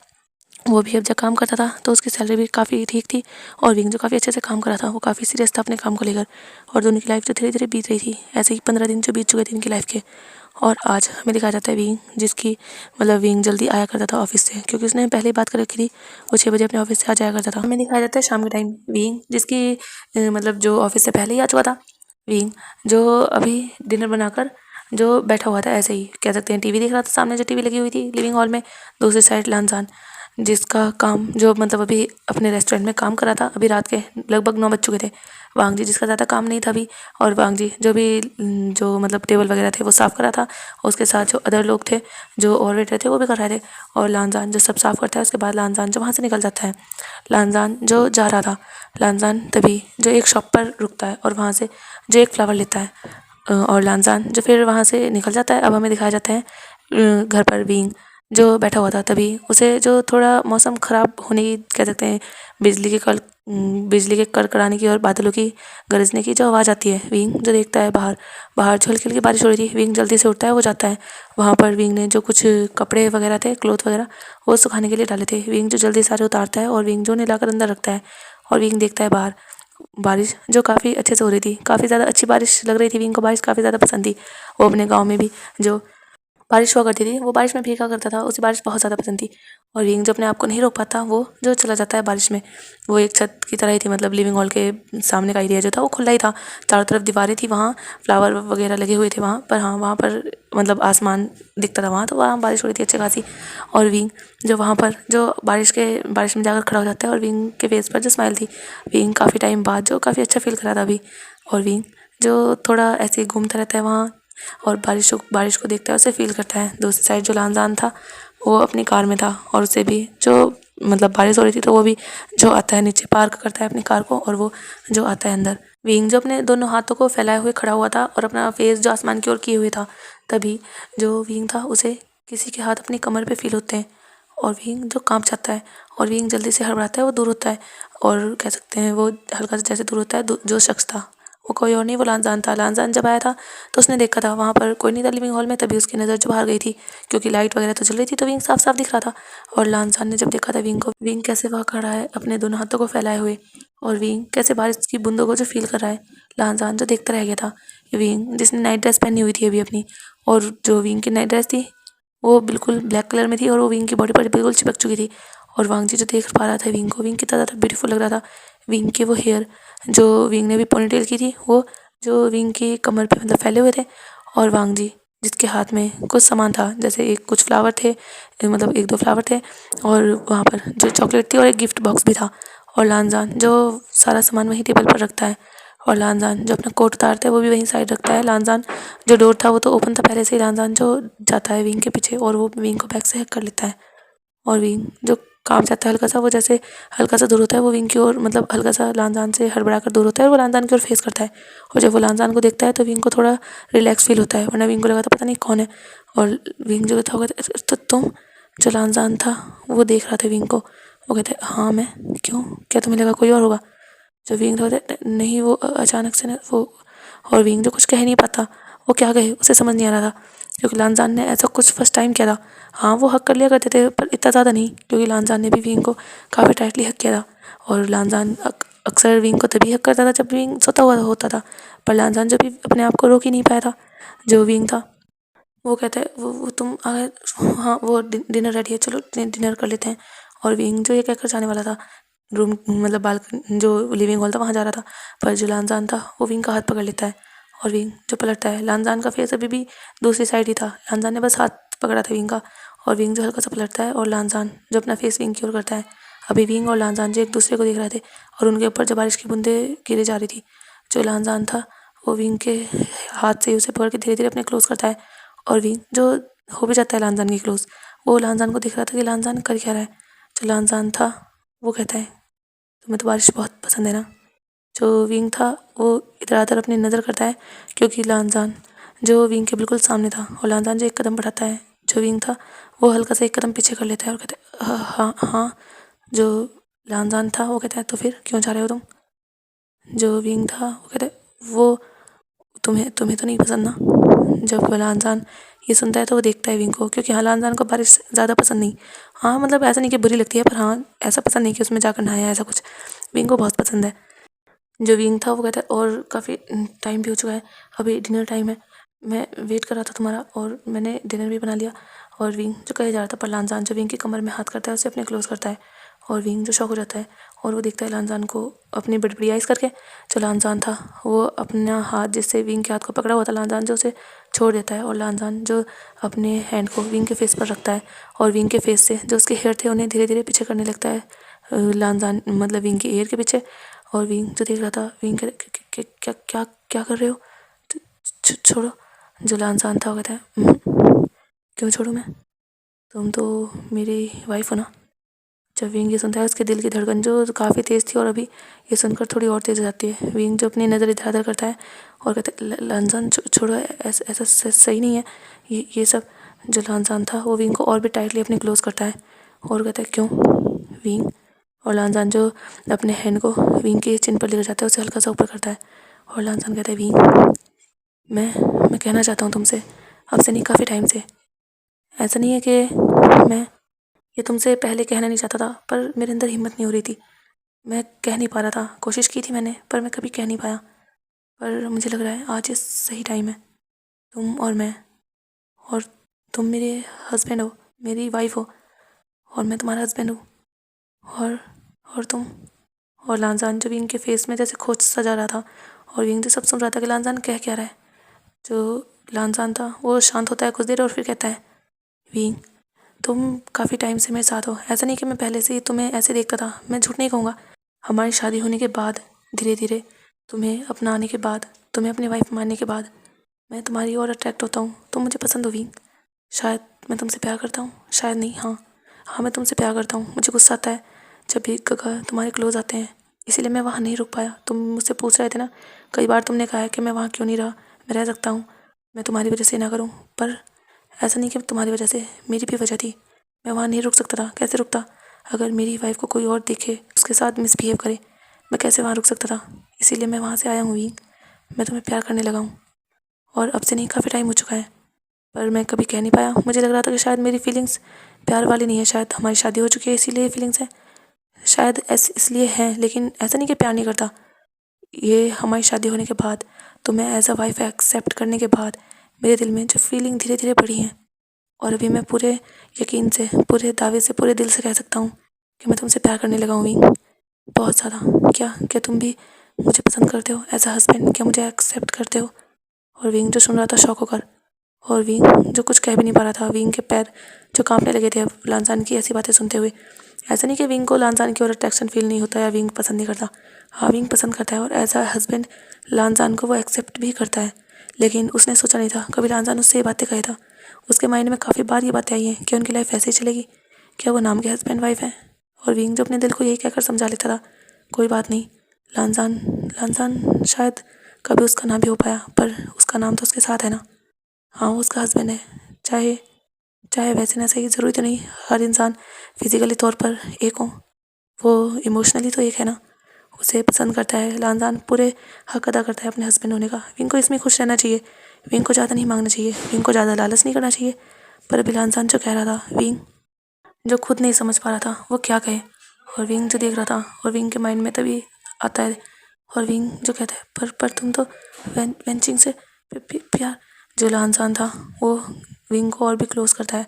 वो भी अब जब काम करता था तो उसकी सैलरी भी काफ़ी ठीक थी। और विंग जो काफ़ी अच्छे से काम कर रहा था, वो काफ़ी सीरियस था अपने काम को लेकर। और दोनों की लाइफ जो धीरे धीरे बीत रही थी, ऐसे ही 15 दिन जो बीत चुके थे इनकी लाइफ के। और आज हमें दिखाया जाता है विंग, जिसकी मतलब विंग जल्दी आया करता था ऑफिस से क्योंकि उसने पहले ही बात कर रखी थी वो 6 बजे अपने ऑफिस से आ जाया करता था। हमें दिखाया जाता है शाम के टाइम विंग, जिसकी मतलब जो ऑफिस से पहले ही आ चुका था। विंग जो अभी डिनर बनाकर जो बैठा हुआ था, ऐसे ही कह सकते हैं टीवी देख रहा था, सामने जो टीवी लगी हुई थी लिविंग हॉल में। दूसरी साइड लानजान जिसका काम जो मतलब अभी अपने रेस्टोरेंट में काम कर रहा था। अभी रात के लगभग 9 बज चुके थे। वांग जी जिसका ज़्यादा काम नहीं था अभी, और वांग जी जो भी जो मतलब टेबल वगैरह थे वो साफ़ कर रहा था, और उसके साथ जो अदर लोग थे जो और वेटर थे वो भी कर रहे थे। और लानजान जो सब साफ़ करता है उसके बाद लानजान जो वहाँ से निकल जाता है। लानजान जो जा रहा था, लानजान तभी जो एक शॉप पर रुकता है और वहाँ से जो एक फ्लावर लेता है। और लानजान जो फिर वहाँ से निकल जाता है। अब हमें दिखाया जाता है घर पर विंग जो बैठा हुआ था, तभी उसे जो थोड़ा मौसम ख़राब होने की कह सकते हैं, बिजली के कड़कड़ाने की और बादलों की गरजने की जो आवाज़ आती है। विंग जो देखता है बाहर बाहर जो हल्की हल्की बारिश हो रही थी, विंग जल्दी से उठता है, वो जाता है वहाँ पर। विंग ने जो कुछ कपड़े वगैरह थे, क्लोथ वगैरह, वो सुखाने के लिए डाले थे। विंग जो जल्दी सारे उतारता है और विंग जो उन्हें लाकर अंदर रखता है। और विंग देखता है बाहर बारिश जो काफ़ी अच्छे से हो रही थी, काफ़ी ज़्यादा अच्छी बारिश लग रही थी। विंग को बारिश काफ़ी ज़्यादा पसंद थी। वो अपने गाँव में भी जो बारिश हुआ करती थी वो बारिश में भीगा करता था, उसे बारिश बहुत ज़्यादा पसंद थी। और विंग जो अपने आप को नहीं रोक पाता वो जो चला जाता है बारिश में। वो एक छत की तरह ही थी, मतलब लिविंग हॉल के सामने का एरिया जो था वो खुला ही था, चारों तरफ दीवारें थी, वहाँ फ्लावर वगैरह लगे हुए थे वहाँ पर। हाँ वहाँ पर मतलब आसमान दिखता था वहाँ, तो वहाँ बारिश हो रही थी अच्छी खासी। और विंग जो वहाँ पर जो बारिश में जाकर खड़ा हो जाता है और विंग के फेस पर जो स्माइल थी, विंग काफ़ी टाइम बाद जो काफ़ी अच्छा फील कर रहा था अभी। और विंग जो थोड़ा ऐसे ही घूमता रहता है वहाँ और बारिश को देखता है, उसे फील करता है। दूसरी साइड जो लानजान था वो अपनी कार में था और उसे भी जो मतलब बारिश हो रही थी, तो वो भी जो आता है नीचे पार्क करता है अपनी कार को और वो जो आता है अंदर। विंग जो अपने दोनों हाथों को फैलाए हुए खड़ा हुआ था और अपना फेस जो आसमान की ओर किए हुए था, तभी जो विंग था उसे किसी के हाथ अपनी कमर पे फील होते हैं और विंग जो कांप जाता है और विंग जल्दी से हड़बड़ाता है, वो दूर होता है। और कह सकते हैं वो हल्का सा जैसे दूर होता है, जो शख्स था वो कोई और नहीं, वो लानजान था। लानजान जब आया था तो उसने देखा था वहाँ पर कोई नहीं था लिविंग हॉल में, तभी उसकी नज़र जो बाहर गई थी क्योंकि लाइट वगैरह तो चल रही थी, तो विंग साफ साफ दिख रहा था। और लानजान ने जब देखा था विंग को, विंग कैसे वहाँ खड़ा है अपने दोनों हाथों को फैलाए हुए, और विंग कैसे बारिश की बूंदों को जो फील कर रहा है, लानजान जो देखता रह गया था। विंग जिसने नाइट ड्रेस पहनी हुई थी अभी अपनी, और जो विंग की नाइट ड्रेस थी वो बिल्कुल ब्लैक कलर में थी और वो विंग की बॉडी पर बिल्कुल चिपक चुकी थी। और वांग जी जो देख पा रहा था विंग को, विंग कितना ज़्यादा ब्यूटीफुल लग रहा था। विंग के वो हेयर जो विंग ने भी पोनीटेल की थी, वो जो विंग की कमर पे मतलब फैले हुए थे। और वांग जी जिसके हाथ में कुछ सामान था, जैसे एक कुछ फ्लावर थे, मतलब 1-2 फ्लावर थे, और वहाँ पर जो चॉकलेट थी और एक गिफ्ट बॉक्स भी था। और लानजान जो सारा सामान वहीं टेबल पर रखता है और लानजान जो अपना कोट उतारता है वो भी वहीं साइड रखता है। लानजान जो डोर था वो तो ओपन था पहले से ही। लानजान जो जाता है विंग के पीछे और वो विंग को बैक से हैक कर लेता है। और विंग जो काम जाता है हल्का सा, वो जैसे हल्का सा दूर होता है वो विंग की ओर, मतलब हल्का सा लानजान से हड़बड़ा कर दूर होता है और वो लानजान की ओर फेस करता है। और जब वो लानजान को देखता है तो विंग को थोड़ा रिलैक्स फील होता है, वरना विंग को लगा था पता नहीं कौन है। और विंग जो था होगा तो तुम, जो लानजान था वो देख रहा था विंग को। वो कहता है हाँ मैं, क्यों, क्या तुम्हें लगा कोई और होगा? जो विंग था नहीं, वो अचानक से ना वो, और विंग जो कुछ कह नहीं पाता, वो क्या कहे उसे समझ नहीं आ रहा था, क्योंकि लानजान ने ऐसा कुछ फर्स्ट टाइम किया था। हाँ वो हक कर लिया करते थे पर इतना ज़्यादा नहीं, क्योंकि लानजान ने भी विंग को काफ़ी टाइटली हक किया था। और लानजान अक्सर विंग को तभी हक करता था जब विंग सोता हुआ होता था, पर लानजान जब भी अपने आप को रोक ही नहीं पाया था। जो विंग था वो कहता है वो तुम अगर, हाँ वो डिनर रेडी है, चलो डिनर कर लेते हैं। और विंग जो ये कहकर जाने वाला था रूम, मतलब बालकनी जो लिविंग हॉल था वहाँ जा रहा था, पर जो लानजान था वो विंग का हाथ पकड़ लेता है और विंग जो पलटता है। लानजान का फेस अभी भी दूसरी साइड ही था, लानजान ने बस हाथ पकड़ा था विंग का। और विंग जो हल्का सा पलटता है और लानजान जो अपना फेस विंग की ओर करता है। अभी विंग और लानजान जो एक दूसरे को देख रहे थे और उनके ऊपर जो बारिश की बूंदें गिरे जा रही थी। जो लानजान था वो विंग के हाथ से उसे पकड़ के धीरे धीरे अपने क्लोज करता है। और विंग जो हो भी जाता है लानजान की क्लोज, वो लानजान को दिख रहा था कि लानजान कर क्या रहा है। जो लानजान था वो कहता है तुम्हें तो बारिश बहुत पसंद है ना? जो विंग था वो इधर उधर अपनी नज़र करता है, क्योंकि लानजान जो विंग के बिल्कुल सामने था। और लानजान जो एक कदम बढ़ाता है, जो विंग था वो हल्का सा एक कदम पीछे कर लेता है और कहता है हाँ हाँ। जो लानजान था वो कहता है तो फिर क्यों जा रहे हो तुम? जो विंग था वो कहता है वो तुम्हें तुम्हें तो नहीं पसंद ना? जब लानजान ये सुनता है तो वो देखता है विंग को, क्योंकि हाँ लानजान को बारिश ज़्यादा पसंद नहीं। हाँ मतलब ऐसा नहीं कि बुरी लगती है, पर हाँ ऐसा पसंद नहीं कि उसमें जाकर नहाया, ऐसा कुछ विंग को बहुत पसंद है। जो विंग था वो कहता है और काफ़ी टाइम भी हो चुका है, अभी डिनर टाइम है, मैं वेट कर रहा था तुम्हारा और मैंने डिनर भी बना लिया। और विंग जो कहे जा रहा था, पर लानजान जो विंग की कमर में हाथ करता है उसे अपने क्लोज करता है। और विंग जो शॉक हो जाता है और वो देखता है लानजान को अपनी बड़ी आइज़ करके। जो लानजान था वो अपना हाथ जिससे विंग के हाथ को पकड़ा हुआ था लानजान, जो उसे छोड़ देता है। और लानजान जो अपने हैंड को विंग के फेस पर रखता है और विंग के फेस से जो उसके हेयर थे उन्हें धीरे धीरे पीछे करने लगता है, लानजान मतलब विंग के एयर के पीछे। और विंग जो देख रहा था, विंग क्या क्या क्या कर रहे हो? छोड़ो। जो लानजान था वो कहता है क्यों छोड़ूं मैं, तुम तो मेरी वाइफ हो ना? जब विंग ये सुनता है उसके दिल की धड़कन जो काफ़ी तेज़ थी और अभी ये सुनकर थोड़ी और तेज़ हो जाती है। विंग जो अपनी नज़र इधर उधर करता है और कहता है लानजान छोड़ो, ऐसा सही नहीं है ये सब। जो लानजान था वो विंग को और भी टाइटली अपने क्लोज करता है और कहता है क्यों विंग? और लानजान जो अपने हैंड को विंग के चिन पर लेकर जाता है उसे हल्का सा ऊपर करता है। और लानजान कहता है विंग मैं कहना चाहता हूँ तुमसे, अब से नहीं काफ़ी टाइम से। ऐसा नहीं है कि मैं ये तुमसे पहले कहना नहीं चाहता था, पर मेरे अंदर हिम्मत नहीं हो रही थी, मैं कह नहीं पा रहा था, कोशिश की थी मैंने पर मैं कभी कह नहीं पाया। पर मुझे लग रहा है आज ये सही टाइम है, तुम और मैं, और तुम मेरे हस्बैंड हो, मेरी वाइफ हो और मैं तुम्हारा हस्बैंड हूँ। और तुम। और लानजान जो विंग के फेस में जैसे खोज सा जा रहा था और विंग जो सब सुन रहा था कि लानजान कह क्या रहा है। जो लानजान था वो शांत होता है कुछ देर और फिर कहता है विंग तुम काफ़ी टाइम से मेरे साथ हो, ऐसा नहीं कि मैं पहले से ही तुम्हें ऐसे देखता था, मैं झूठ नहीं कहूँगा। हमारी शादी होने के बाद धीरे धीरे तुम्हें अपनाने के बाद, तुम्हें अपनी वाइफ मानने के बाद मैं तुम्हारी ओर अट्रैक्ट होता हूँ, तुम मुझे पसंद हो विंग। शायद मैं तुमसे प्यार करता हूँ, शायद नहीं, हाँ हाँ मैं तुमसे प्यार करता हूँ। मुझे गुस्सा आता है जब भी गगा तुम्हारे क्लोज आते हैं, इसीलिए मैं वहाँ नहीं रुक पाया। तुम मुझसे पूछ रहे थे ना, कई बार तुमने कहा है कि मैं वहाँ क्यों नहीं रहा, मैं रह सकता हूँ, मैं तुम्हारी वजह से ना करूँ, पर ऐसा नहीं कि तुम्हारी वजह से, मेरी भी वजह थी। मैं वहाँ नहीं रुक सकता था, कैसे रुकता? अगर मेरी वाइफ को कोई और देखे, उसके साथ मिसबिहेव करे, मैं कैसे वहाँ रुक सकता था? इसीलिए मैं वहाँ से आया हूँ विंग, मैं तुम्हें प्यार करने लगा हूँ और अब से नहीं काफ़ी टाइम हो चुका है, पर मैं कभी कह नहीं पाया। मुझे लग रहा था कि शायद मेरी फीलिंग्स प्यार वाली नहीं है, शायद हमारी शादी हो चुकी है इसीलिए फीलिंग्स है, शायद ऐसे इसलिए है, लेकिन ऐसा नहीं कि प्यार नहीं करता। ये हमारी शादी होने के बाद, तो मैं एज अ वाइफ एक्सेप्ट करने के बाद मेरे दिल में जो फीलिंग धीरे धीरे बढ़ी हैं, और अभी मैं पूरे यकीन से, पूरे दावे से, पूरे दिल से कह सकता हूँ कि मैं तुमसे प्यार करने लगा हूँ विंग, बहुत ज़्यादा। क्या तुम भी मुझे पसंद करते हो एज अ हस्बैंड? क्या मुझे एक्सेप्ट करते हो? और विंग जो सुन रहा था शौक होकर, और विंग जो कुछ कह भी नहीं पा रहा था, विंग के पैर जो कांपने लगे थे अब लानजान की ऐसी बातें सुनते हुए, ऐसा नहीं कि विंग को लानजान की ओर अट्रैक्शन फील नहीं होता या विंग पसंद नहीं करता। हाँ, विंग पसंद करता है और एज अ हस्बैंड लानजान को वो एक्सेप्ट भी करता है। लेकिन उसने सोचा नहीं था कभी लानजान उससे ये बातें कहेगा। उसके माइंड में काफ़ी बार ये बातें आई हैं कि उनकी लाइफ ऐसे ही चलेगी, क्या वो नाम के हस्बैंड वाइफ हैं। और विंग जो अपने दिल को यही कहकर समझा लेता था, कोई बात नहीं, लानजान लानजान शायद कभी उसका ना भी हो पाया, पर उसका नाम तो उसके साथ है ना। हाँ, वो उसका हस्बैंड है। चाहे चाहे वैसे ना सही, ज़रूरी तो नहीं हर इंसान फिजिकली तौर पर एक हो, वो इमोशनली तो एक है ना। उसे पसंद करता है। लानजान पूरे हक अदा करता है अपने हस्बैंड होने का। विंग को इसमें खुश रहना चाहिए। विंग को ज़्यादा नहीं मांगना चाहिए, विंग को ज़्यादा लालच नहीं करना चाहिए। पर अभी लानजान जो कह रहा था, विंग जो खुद नहीं समझ पा रहा था वो क्या कहे, और विंग जो देख रहा था, और विंग के माइंड में तभी आता है, और विंग जो कहता है, पर तुम तो वेंचिंग से प्यार। जो लानजान था वो विंग को और भी क्लोज करता है।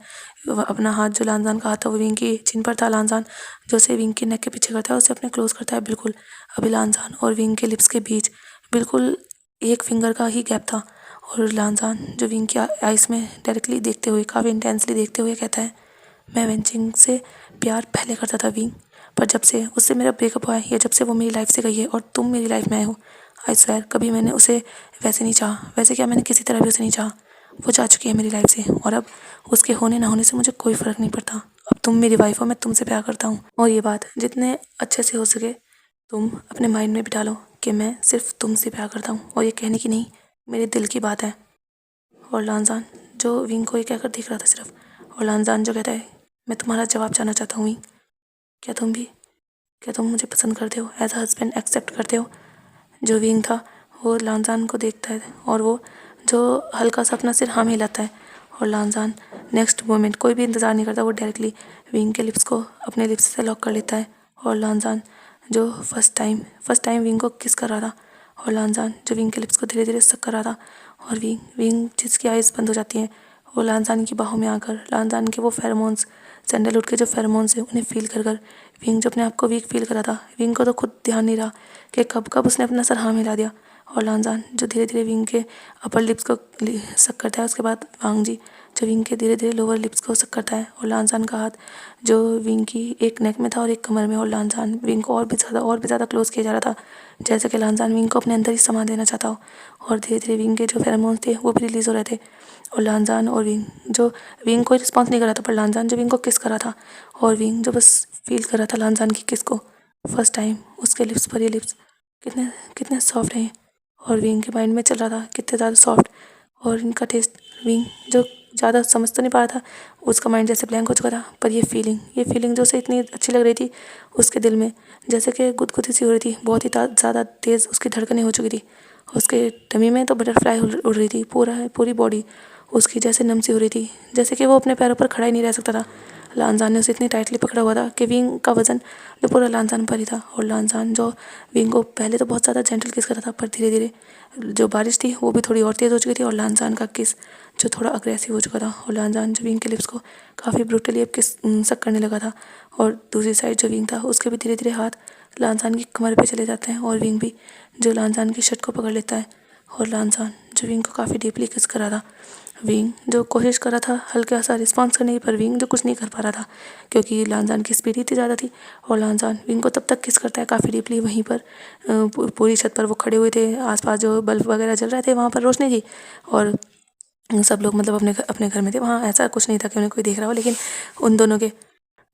अपना हाथ, जो लानजान का हाथ था वो विंग की चिन पर था। लानजान जो उसे विंग के नेक के पीछे करता है, उसे अपने क्लोज करता है बिल्कुल। अभी लानजान और विंग के लिप्स के बीच बिल्कुल एक फिंगर का ही गैप था। और लानजान जो विंग की आइस में डायरेक्टली देखते हुए, काफ़ी इंटेंसली देखते हुए कहता है, मैं वेंचिंग से प्यार पहले करता था विंग, पर जब से उससे मेरा ब्रेकअप हुआ है, या जब से वो मेरी लाइफ से गई है और तुम मेरी लाइफ में आए हो, आई स्वेयर कभी मैंने उसे वैसे नहीं चाहा। वैसे क्या, मैंने किसी तरह भी उसे नहीं चाहा। वो जा चुकी है मेरी लाइफ से, और अब उसके होने ना होने से मुझे कोई फ़र्क नहीं पड़ता। अब तुम मेरी वाइफ हो, मैं तुमसे प्यार करता हूँ। और ये बात जितने अच्छे से हो सके तुम अपने माइंड में बिठा लो कि मैं सिर्फ तुमसे प्यार करता हूँ, और ये कहने की नहीं, मेरे दिल की बात है। और लानजान जो विंग को ये कहकर देख रहा था सिर्फ, और लानजान जो कहता है, मैं तुम्हारा जवाब जानना चाहता हूँ विंग, क्या तुम भी, क्या तुम मुझे पसंद करते हो, एज अ हस्बैंड एक्सेप्ट करते हो। जो विंग था वो लानजान को देखता है, और वो जो हल्का सा अपना सिर हाँ में हिलाता है। और लानजान नेक्स्ट मोमेंट कोई भी इंतज़ार नहीं करता, वो डायरेक्टली विंग के लिप्स को अपने लिप्स से लॉक कर लेता है। और लानजान जो फर्स्ट टाइम विंग को किस कर रहा था, और लानजान जो विंग के लिप्स को धीरे धीरे सक कर रहा था, और विंग जिसकी आइज़ बंद हो जाती हैं, वो लानजान की बाहों में आकर लानजान के वो फेरोमोन्स, सैंडलवुड के जो फेरोमोन्स हैं उन्हें फील कर कर विंग जो अपने आप को वीक फील कर रहा था, विंग को तो खुद ध्यान नहीं रहा कि कब कब उसने अपना सर हाँ मिला दिया। और लानजान जो धीरे धीरे विंग के अपर लिप्स को सक करता है, उसके बाद वांगजी जो विंग के धीरे धीरे लोअर लिप्स को सक करता है। और लानजान का हाथ जो विंग की एक नेक में था और एक कमर में, और लानजान विंग को और भी ज़्यादा क्लोज किया जा रहा था, जैसे कि लानजान विंग को अपने अंदर ही समा देना चाहता हो। और धीरे धीरे विंग के जो फेरोमोन्स थे वो भी रिलीज़ हो रहे थे, और लानजान और विंग जो विंग कोई रिस्पॉन्स नहीं कर रहा था, पर लानजान जो विंग को किस कर रहा था, और विंग जो बस फील कर रहा था लानजान की किस को। फर्स्ट टाइम उसके लिप्स पर ये लिप्स कितने कितने सॉफ्ट हैं, और विंग के माइंड में चल रहा था कितने ज़्यादा सॉफ्ट, और इनका टेस्ट। विंग जो ज़्यादा समझ तो नहीं पा रहा था, उसका माइंड जैसे ब्लैंक हो चुका था, पर ये फीलिंग जो उसे इतनी अच्छी लग रही थी उसके दिल में, जैसे कि गुदगुदी सी हो रही थी, बहुत ही ज़्यादा तेज़ उसकी धड़कनें हो चुकी थी। उसके टमी में तो बटरफ्लाई उड़ रही थी, पूरी बॉडी उसकी जैसे नम सी हो रही थी, जैसे कि वो अपने पैरों पर खड़ा ही नहीं रह सकता था। लानजान ने उसे इतनी टाइटली पकड़ा हुआ था कि विंग का वजन जो पूरा लानजान पर ही था। और लानजान जो विंग को पहले तो बहुत ज़्यादा जेंटल किस कर रहा था, पर धीरे धीरे जो बारिश थी वो भी थोड़ी और तेज़ हो चुकी थी, और लानजान का किस जो थोड़ा अग्रेसिव हो चुका था। और लानजान जो विंग के लिप्स को काफ़ी ब्रूटली अब किस सक करने लगा था। और दूसरी साइड जो विंग था उसके भी धीरे धीरे हाथ लानजान की कमर पे चले जाते हैं, और विंग भी जो लानजान की शर्ट को पकड़ लेता है। और लानजान जो विंग को काफ़ी डीपली किस कर रहा था, विंग जो कोशिश कर रहा था हल्का सा रिस्पॉन्स करने की, पर विंग जो कुछ नहीं कर पा रहा था क्योंकि लानजान की स्पीड इतनी ज़्यादा थी। और लानजान विंग को तब तक किस करता है काफ़ी डीपली, वहीं पर पूरी छत पर वो खड़े हुए थे, आसपास जो बल्ब वगैरह जल रहे थे वहाँ पर रोशनी थी, और सब लोग मतलब अपने घर में थे। वहाँ ऐसा कुछ नहीं था कि उन्हें कोई देख रहा हो, लेकिन उन दोनों के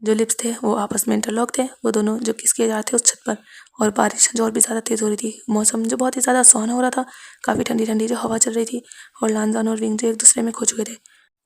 जो लिप्स थे वो आपस में इंटरलॉक थे, वो दोनों जो किस किए जा रहे थे उस छत पर। और बारिश जो और भी ज़्यादा तेज़ हो रही थी, मौसम जो बहुत ही ज़्यादा सुहाना हो रहा था, काफ़ी ठंडी ठंडी जो हवा चल रही थी, और लानजान और विंग जो एक दूसरे में खो चुके थे।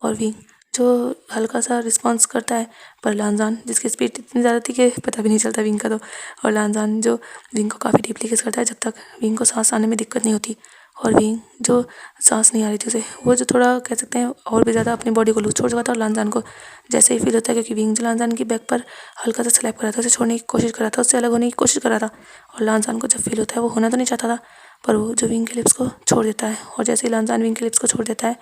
और विंग जो हल्का सा रिस्पॉन्स करता है, पर लानजान जिसकी स्पीड इतनी ज़्यादा थी कि पता भी नहीं चलता विंग का तो। और लानजान जो विंग को काफ़ी डीपली किस करता है जब तक विंग को सांस आने में दिक्कत नहीं होती। और विंग जो सांस नहीं आ रही थी उसे, वो जो थोड़ा कह सकते हैं और भी ज़्यादा अपनी बॉडी को लूज छोड़ चुका था। और लानजान को जैसे ही फील होता है, क्योंकि विंग जो लानजान की बैक पर हल्का सा स्लैप कर रहा था, उसे छोड़ने की कोशिश कर रहा था, उससे अलग होने की कोशिश कर रहा था। और लानजान को जब फील होता है, वो होना तो नहीं चाहता था, पर वो जो विंग के लिप्स को छोड़ देता है। और जैसे ही लानजान विंग के लिप्स को छोड़ देता है,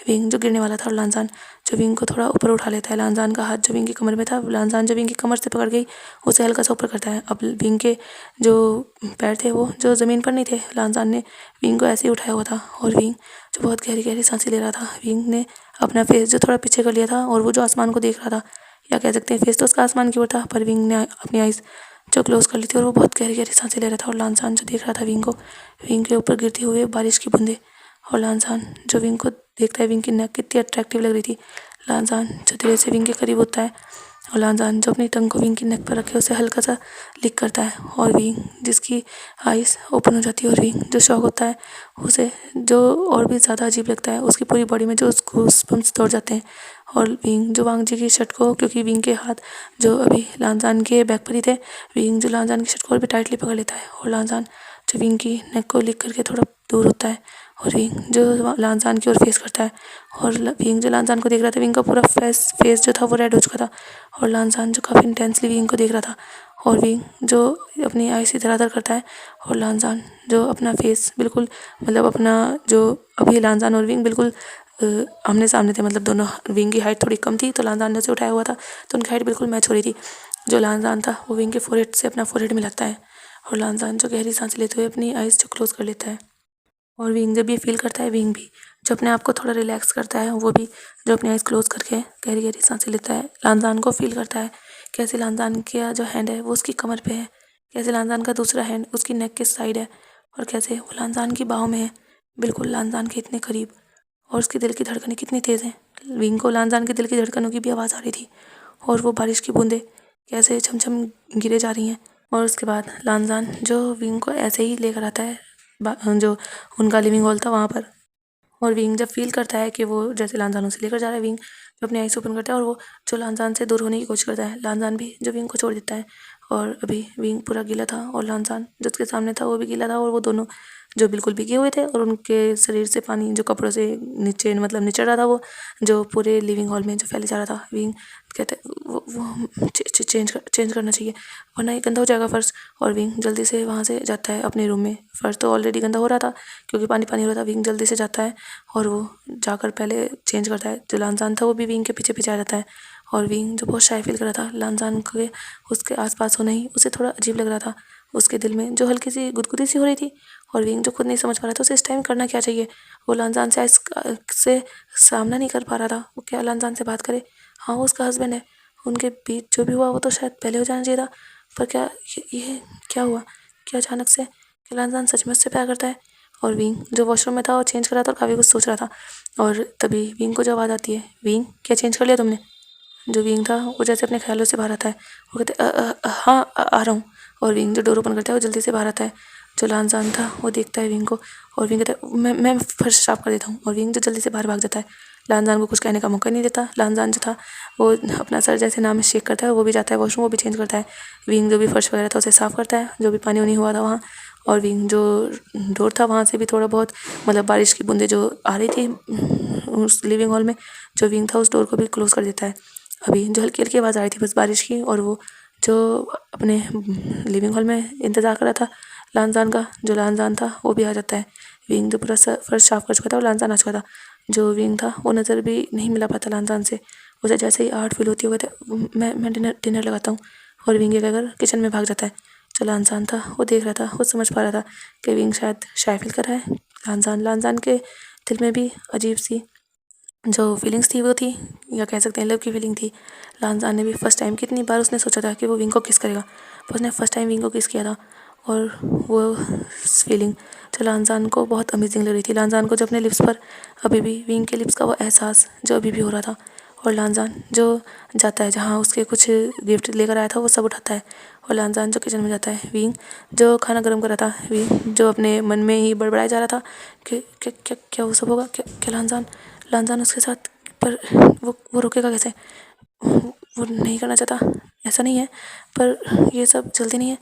विंग जो गिरने वाला था, और लानजान जो विंग को थोड़ा ऊपर उठा लेता है। लानजान का हाथ जो विंग की कमर में था, लानजान जो विंग की कमर से पकड़ गई उसे हल्का सा ऊपर करता है। अब विंग के जो पैर थे वो जो ज़मीन पर नहीं थे, लानजान ने विंग को ऐसे ही उठाया हुआ था। और विंग जो बहुत गहरी गहरी सांसें ले रहा था, विंग ने अपना फेस जो थोड़ा पीछे कर लिया था, और वो जो आसमान को देख रहा था, या कह सकते हैं फेस तो उसका आसमान की ओर था, पर विंग ने अपनी आइज़ जो क्लोज कर ली थी और वो बहुत गहरी गहरी सांसें ले रहा था। और लानसान जो देख रहा था विंग को, विंग के ऊपर गिरती हुई बारिश की बूंदें। और लानसान जो विंग को देखता है, विंग की नेक कितनी अट्रैक्टिव लग रही थी। लानसान जो धीरे से विंग के करीब होता है और लानसान जो अपनी टंग को विंग की नेक पर रखे उसे हल्का सा लिक करता है। और विंग जिसकी आइज़ ओपन हो जाती है और विंग जो शॉक होता है उसे जो और भी ज़्यादा अजीब लगता है, उसकी पूरी बॉडी में जो गूज़बम्प्स दौड़ जाते हैं। और विंग जो वांग जी की शर्ट को, क्योंकि विंग के हाथ जो अभी लानसान के बैक पर ही थे, विंग जो लानसान की शर्ट को और भी टाइटली पकड़ लेता है। और लानसान जो विंग की नेक को लिक करके थोड़ा दूर होता है और विंग जो लानसान की ओर फेस करता है। और विंग जो लानसान को देख रहा था, विंग का पूरा फेस जो था वो रेड हो चुका था। और लानसान जो काफ़ी इंटेंसली विंग को देख रहा था और विंग जो अपनी आइज़ इधर उधर करता है। और लानसान जो अपना फेस बिल्कुल मतलब अपना जो अभी लानसान और विंग बिल्कुल आमने सामने थे, मतलब दोनों। विंग की हाइट थोड़ी कम थी तो लानसान ने उसे उठाया हुआ था, तो उनकी हाइट बिल्कुल मैच हो रही थी। जो लानसान था वो विंग के फोरहेड से अपना फोरहेड मिलाता है और लानसान जो गहरी सांसें लेते हुए अपनी आइज़ जो क्लोज कर लेता है। और विंग जब ये फील करता है, विंग भी जो अपने आप को थोड़ा रिलैक्स करता है, वो भी जो अपनी आइज़ क्लोज करके गहरी गहरी सांसें लेता है। लानसान को फील करता है कैसे लानसान का जो हैंड है वो उसकी कमर पे है, कैसे लानसान का दूसरा हैंड उसकी नेक के साइड है और कैसे वो लानसान की बाहों में है, बिल्कुल लानसान के इतने करीब। और उसके दिल की धड़कनें कितनी तेज़ हैं। विंग को लानसान के दिल की धड़कनों की भी आवाज़ आ रही थी और वो बारिश की बूंदें कैसे छमछम गिरे जा रही हैं। और उसके बाद लानसान जो विंग को ऐसे ही लेकर आता है जो उनका लिविंग हॉल था वहाँ पर। और विंग जब फील करता है कि वो जैसे लानसान उसे लेकर जा रहा है, विंग जो अपनी आइज़ ओपन करता है और वो जो लानसान से दूर होने की कोशिश करता है। लानसान भी जो विंग को छोड़ देता है और अभी विंग पूरा गीला था और लानसान जो उसके सामने था वो भी गीला था और वो दोनों जो बिल्कुल भीगे हुए थे और उनके शरीर से पानी जो कपड़ों से नीचे मतलब निचड़ रहा था, वो जो पूरे लिविंग हॉल में जो फैले जा रहा था। विंग कहते वो चेंज करना चाहिए वरना ये गंदा हो जाएगा फ़र्श। और विंग जल्दी से वहाँ से जाता है अपने रूम में। फ़र्श तो ऑलरेडी गंदा हो रहा था क्योंकि पानी पानी हो रहा था। विंग जल्दी से जाता है और वो जाकर पहले चेंज करता है। जो लानसान था वो भी विंग के पीछे पीछे आ जाता है और विंग जो बहुत शाय फील कर रहा था, लानसान के उसके आसपास होना ही उसे थोड़ा अजीब लग रहा था। उसके दिल में जो हल्की सी गुदगुदी सी हो रही थी और विंग जो खुद नहीं समझ पा रहा था उसे इस टाइम करना क्या चाहिए। वो लानसान से सामना नहीं कर पा रहा था, वो क्या लानसान से बात करे। हाँ, वो उसका हस्बैंड है, उनके बीच जो भी हुआ वो तो शायद पहले हो जाना चाहिए था, पर क्या ये क्या हुआ? क्या अचानक से क्या लानसान सच में उससे प्यार करता है? और विंग जो वॉशरूम में था वो चेंज कर रहा था और काफ़ी कुछ सोच रहा था। और तभी विंग को जो आवाज़ आती है, विंग क्या चेंज कर लिया तुमने? जो विंग था वो जैसे अपने ख्यालों से बाहर आता है, वो कहते हाँ आ रहा हूँ। और विंग जो डोर ओपन करता है वो जल्दी से बाहर आता है। जो लानसान था वो देखता है विंग को और विंग कहता है मैं फर्श साफ कर देता हूँ। और विंग जो जल्दी से बाहर भाग जाता है, लानसान को कुछ कहने का मौका नहीं देता। लानसान जो था वो अपना सर जैसे नाम शेक करता है, वो भी जाता है वॉशरूम, वो भी चेंज करता है। विंग जो भी फर्श वगैरह था उसे साफ़ करता है, जो भी पानी वानी हुआ था वहाँ। और विंग जो डोर था वहाँ से भी थोड़ा बहुत मतलब बारिश की बूंदें जो आ रही थी उस लिविंग हॉल में, जो विंग था उस डोर को भी क्लोज़ कर देता है। अभी जो हल्की हल्की आवाज़ आ रही थी बस बारिश की, और वो जो अपने लिविंग हॉल में इंतज़ार कर रहा था लानसान का, जो लानसान था वो भी आ जाता है। विंग जो पूरा फर्श साफ कर चुका था और लानसान आ चुका था। जो विंग था वो नज़र भी नहीं मिला पाता लानसान से, उसे जैसे ही आहट फील होती है वो कहता मैं डिनर लगाता हूँ। और विंग ये कहकर किचन में भाग जाता है। जो लानसान था वो देख रहा था, वो समझ पा रहा था कि विंग शायद शाय फील कर रहा है। लानसान के दिल में भी अजीब सी जो फीलिंग्स थी वो थी, या कह सकते हैं लव की फीलिंग थी। लानसान ने भी फर्स्ट टाइम, कितनी बार उसने सोचा था कि वो विंग को किस करेगा, पर उसने फर्स्ट टाइम विंग को किस किया था। और वो फीलिंग जो लानसान को बहुत अमेजिंग लग रही थी। लानसान को जो अपने लिप्स पर अभी भी विंग के लिप्स का वो एहसास जो अभी भी हो रहा था। और लानसान जो जाता है जहाँ उसके कुछ गिफ्ट लेकर आया था वो सब उठाता है। और लानसान जो किचन में जाता है, विंग जो खाना गर्म कर रहा था, विंग जो अपने मन में ही बड़बड़ाया जा रहा था कि क्या क्या क्या वो सब होगा, क्या लानसान उसके साथ, पर वो रोकेगा कैसे? वो नहीं करना चाहता, ऐसा नहीं है, पर ये सब जल्दी नहीं है।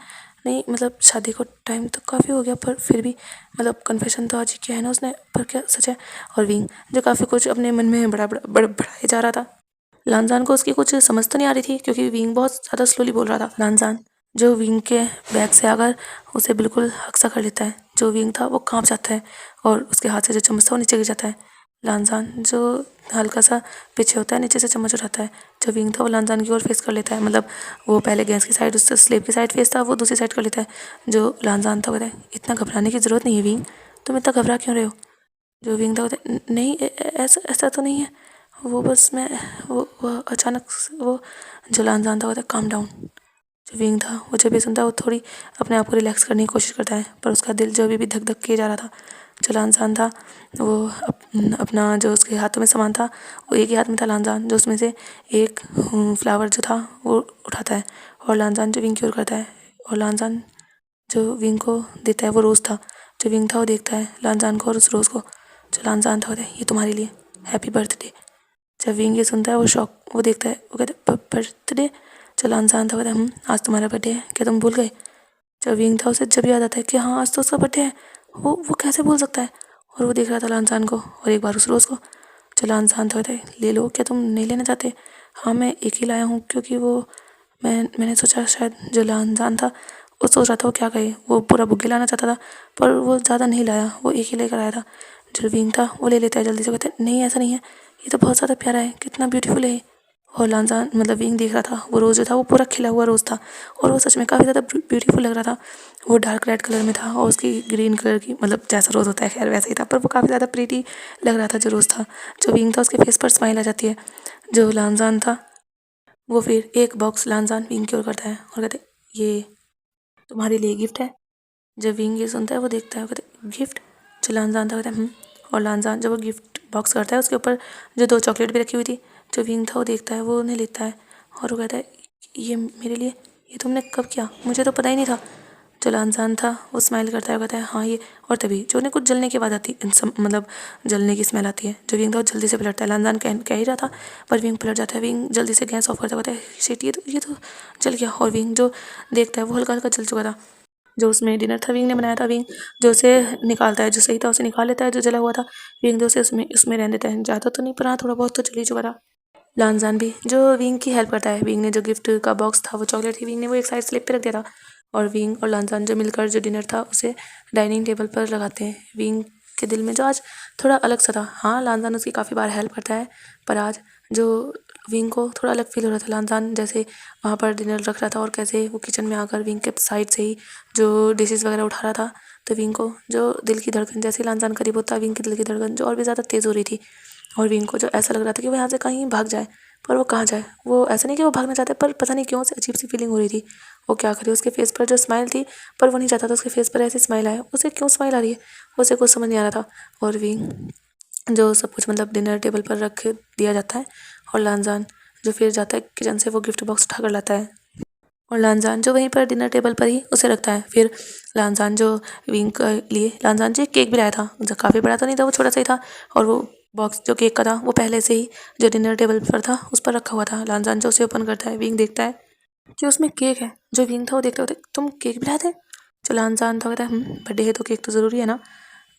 नहीं मतलब शादी को टाइम तो काफ़ी हो गया, पर फिर भी मतलब कन्फेशन तो आज ही किया है ना उसने, पर क्या सच है? और विंग जो काफ़ी कुछ अपने मन में बढ़ाए जा रहा था। लानसान को उसकी कुछ समझ तो नहीं आ रही थी क्योंकि विंग बहुत ज़्यादा स्लोली बोल रहा था। लानसान जो विंग के बैग से आकर उसे बिल्कुल हक सा कर लेता है। जो विंग था वो कांप जाता है और उसके हाथ से जो चम्मच था वो नीचे गिर जाता है। लानसान जो हल्का सा पीछे होता है, नीचे से चम्मच उठाता है। जो विंग था वो लानसान की ओर फेस कर लेता है, मतलब वो पहले गैस की साइड उससे स्लेब की साइड फेस था, वो दूसरी साइड कर लेता है। जो लानसान था कहता है इतना घबराने की ज़रूरत नहीं है विंग, तुम इतना घबरा क्यों रहे हो? जो विंग था कहता है नहीं ऐसा ऐसा तो नहीं है। वो बस मैं वो अचानक वो जो लानजान था वो था काम डाउन। जो विंग था वो जब ये सुनता है वो थोड़ी अपने आप को रिलैक्स करने की कोशिश करता है, पर उसका दिल जो अभी भी धक धक किए जा रहा था। जो लानजान था वो अपना जो उसके हाथों में सामान था वो एक ही हाथ में था लानजान, जो उसमें से एक फ्लावर जो था वो उठाता है और लानजान जो विंग की ओर करता है, और लानजान जो विंग को देता है वो रोज़ था। जो विंग था वो देखता है लानजान को और उस रोज़ को। जो लानजान था वो ये तुम्हारे लिए, हैप्पी बर्थडे। जब विंग ये सुनता है वो देखता है, वो कहता है बर्थडे। जो लानजान था वो कहता है आज तुम्हारा बर्थडे है, क्या तुम भूल गए। जब विंग था उसे जब याद आता है कि हाँ आज तो उसका बर्थडे है, वो कैसे भूल सकता है। और वो देख रहा था लानजान को और एक बार उस रोज़ को। जो लानजान था बताए ले लो, क्या तुम नहीं लेना चाहते। हाँ मैं एक ही लाया हूँ, क्योंकि वो मैंने सोचा शायद जो लानजान था वो सोच रहा था वो क्या कहे, वो पूरा बुग्गे लाना चाहता था पर वो ज़्यादा नहीं लाया, वो एक ही लेकर आया था। जो विंग था वो ले लेता है जल्दी से, कहते हैं नहीं ऐसा नहीं है, ये तो बहुत ज़्यादा प्यारा है, कितना ब्यूटीफुल है। और लानजान मतलब विंग देख रहा था वो रोज़ जो था वो पूरा खिला हुआ रोज़ था और वो सच में काफ़ी ज़्यादा ब्यूटीफुल लग रहा था। वो डार्क रेड कलर में था और उसकी ग्रीन कलर की मतलब जैसा रोज़ होता है खैर वैसा ही था, पर वो काफ़ी ज़्यादा प्रीटी लग रहा था जो रोज़ था। जो विंग था उसके फेस पर स्माइल आ जाती है। जो लानजान था वो फिर एक बॉक्स लानजान विंग की ओर करता है और कहते ये तुम्हारे लिए गिफ्ट है। जब विंग ये सुनता है वो देखता है, वो कहते गिफ्ट। जो लानजान था कहता है और लानजान जब वो गिफ्ट बॉक्स करता है उसके ऊपर जो 2 चॉकलेट भी रखी हुई थी, जो विंग था वो देखता है, वो उन्हें लेता है और वो कहता है ये मेरे लिए, ये तुमने कब किया, मुझे तो पता ही नहीं था। जो लानजान था वो स्माइल करता है, वो कहता है हाँ ये, और तभी जो उन्हें कुछ जलने की आवाज़ आती मतलब जलने की स्मेल आती है। जो विंग था वो जल्दी से पलटता है, लानजान कह ही रहा था पर विंग पलट जाता है। विंग जल्दी से गैस ऑफ करता है, कहता है शिट ये तो जल गया। और विंग जो देखता है वो हल्का हल्का जल चुका था। जो उसमें डिनर था विंग ने बनाया था, विंग जो उसे निकालता है, जो सही था उसे निकाल लेता है, जो जला हुआ था विंग जो उसे उसमें रहने देता है। ज़्यादा तो नहीं पर हाँ थोड़ा बहुत तो जल ही चुका था। लानजान भी जो विंग की हेल्प करता है, विंग ने जो गिफ्ट का बॉक्स था वो चॉकलेट थी, विंग ने वो एक साइड स्लिप पे रख दिया था और विंग और लानजान जो मिलकर जो डिनर था उसे डाइनिंग टेबल पर लगाते हैं। विंग के दिल में जो आज थोड़ा अलग सा था, हाँ लानजान उसकी काफ़ी बार हेल्प करता है पर आज जो विंग को थोड़ा अलग फील हो रहा था। लानजान जैसे वहाँ पर डिनर रख रहा था और कैसे वो किचन में आकर विंग के साइड से ही जो डिशेज़ वगैरह उठा रहा था, तो विंग को जो दिल की धड़कन जैसे लानजान करीब होता विंग की दिल की धड़कन जो और भी ज़्यादा तेज़ हो रही थी। और विंग को जो ऐसा लग रहा था कि वो यहाँ से कहीं भाग जाए, पर वो कहाँ जाए। वो ऐसा नहीं कि वो भागना चाहता है पर पता नहीं क्यों से अजीब सी फीलिंग हो रही थी। वो क्या करे, उसके फेस पर जो स्माइल थी पर वो नहीं चाहता था उसके फेस पर ऐसी स्माइल आए, उसे क्यों स्माइल आ रही है उसे कुछ समझ नहीं आ रहा था। और विंग जो सब कुछ मतलब डिनर टेबल पर रख दिया जाता है और लानजान जो फिर जाता है किचन से वो गिफ्ट बॉक्स उठा कर लाता है और लानजान जो वहीं पर डिनर टेबल पर ही उसे रखता है। फिर लानजान जो विंग के लिए लानजान जो केक भी लाया था, जो काफ़ी बड़ा तो नहीं था, वो छोटा सा ही था और वो बॉक्स जो केक का था वो पहले से ही जो डिनर टेबल पर था उस पर रखा हुआ था। लानजान जो उसे ओपन करता है, विंग देखता है कि उसमें केक है। जो विंग था वो देखते होते तुम केक भी लाए थे। जो लानजान था कहता है बर्थडे है तो केक तो ज़रूरी है ना।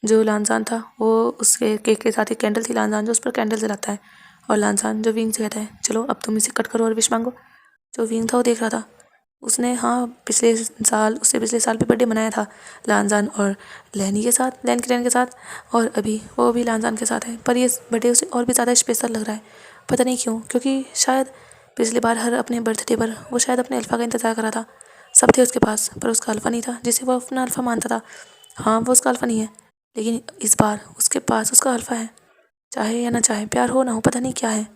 जो लानजान था वो उसके केक के साथ ही कैंडल थी, लानजान जो उस पर कैंडल जलाता है और लानजान जो विंग से कहता है चलो अब तुम इसे कट करो और विश मांगो। जो विंग था वो देख रहा था, उसने हाँ उससे पिछले साल भी बर्थडे मनाया था लानजान और लैनी के साथ, लैन किरण के साथ, और अभी वो भी लानजान के साथ है, पर ये बर्थडे उसे और भी ज़्यादा स्पेशल लग रहा है। पता नहीं क्यों, क्योंकि शायद पिछली बार हर अपने बर्थडे पर वो शायद अपने अल्फ़ा का इंतज़ार कर रहा था। सब थे उसके पास पर उसका अल्फ़ा नहीं था जिसे वो अपना अल्फ़ा मानता था। हाँ वो उसका अल्फ़ा नहीं है, लेकिन इस बार उसके पास उसका अल्फ़ा है। चाहे या ना चाहे, प्यार हो ना हो, पता नहीं क्या है,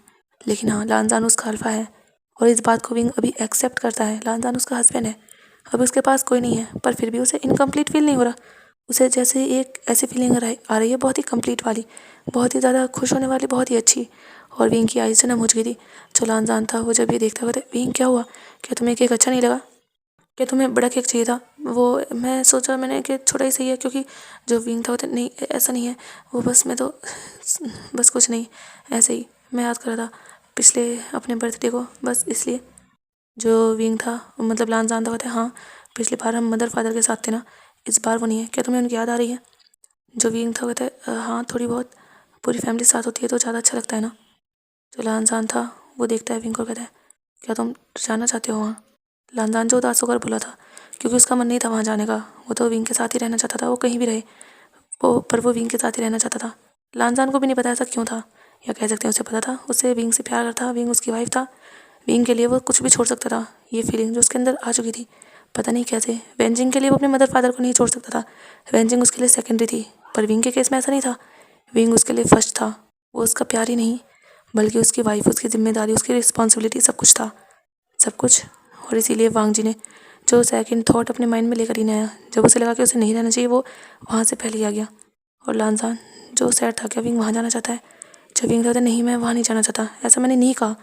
लेकिन हाँ लानजान उसका अल्फ़ा है और इस बात को विंग अभी एक्सेप्ट करता है। लानजान उसका हस्बैंड है, अभी उसके पास कोई नहीं है, पर फिर भी उसे इनकम्प्लीट फील नहीं हो रहा। उसे जैसे एक ऐसी फीलिंग आ रही है बहुत ही कंप्लीट वाली, बहुत ही ज़्यादा खुश होने वाली, बहुत ही अच्छी। और विंग की आईज़ नम हो चुकी थी। जो लानजान था वो जब ये देखता हुआ था, विंग क्या हुआ, क्या तुम्हें केक अच्छा नहीं लगा, क्या तुम्हें बड़ा केक चाहिए था। वो मैं सोचा मैंने कि छोटा ही सही है, क्योंकि जो विंग था वो नहीं ऐसा नहीं है, वो बस मैं तो बस कुछ नहीं, ऐसे ही मैं याद कर रहा था पिछले अपने बर्थडे को, बस इसलिए। जो विंग था मतलब लानजान था, कहते हाँ पिछली बार हम मदर फादर के साथ थे ना, इस बार वो नहीं है, क्या तुम्हें उनकी याद आ रही है। जो विंग था कहते हाँ थोड़ी बहुत, पूरी फैमिली साथ होती है तो ज़्यादा अच्छा लगता है ना। जो लानजान था वो देखता है विंग को, कहता है क्या तुम जाना चाहते हो वहाँ। लानजान जो उदास होकर बोला था, क्योंकि उसका मन नहीं था वहाँ जाने का, वो तो विंग के साथ ही रहना चाहता था, वो कहीं भी रहे वो विंग के साथ ही रहना चाहता था। लानजान को भी नहीं पता ऐसा क्यों था, या कह सकते हैं उसे पता था, उससे विंग से प्यार करता, विंग उसकी वाइफ था, विंग के लिए वो कुछ भी छोड़ सकता था। ये फीलिंग जो उसके अंदर आ चुकी थी पता नहीं कैसे, वेंजिंग के लिए वो अपने मदर फादर को नहीं छोड़ सकता था, वेंजिंग उसके लिए सेकेंडरी थी, पर विंग के केस में ऐसा नहीं था, विंग उसके लिए फर्स्ट था। वो उसका प्यार ही नहीं बल्कि उसकी वाइफ, उसकी जिम्मेदारी, उसकी रिस्पॉन्सिबिलिटी सब कुछ था, सब कुछ। और इसीलिए वांग जी ने जो सेकंड थॉट अपने माइंड में लेकर ही नहीं आया, जब उसे लगा कि उसे नहीं रहना चाहिए, वो वहाँ से पहले ही आ गया। और लानजान जो सैड था, क्या विंग वहाँ जाना चाहता है? जब विंग कहता है नहीं मैं वहाँ नहीं जाना चाहता, ऐसा मैंने नहीं कहा,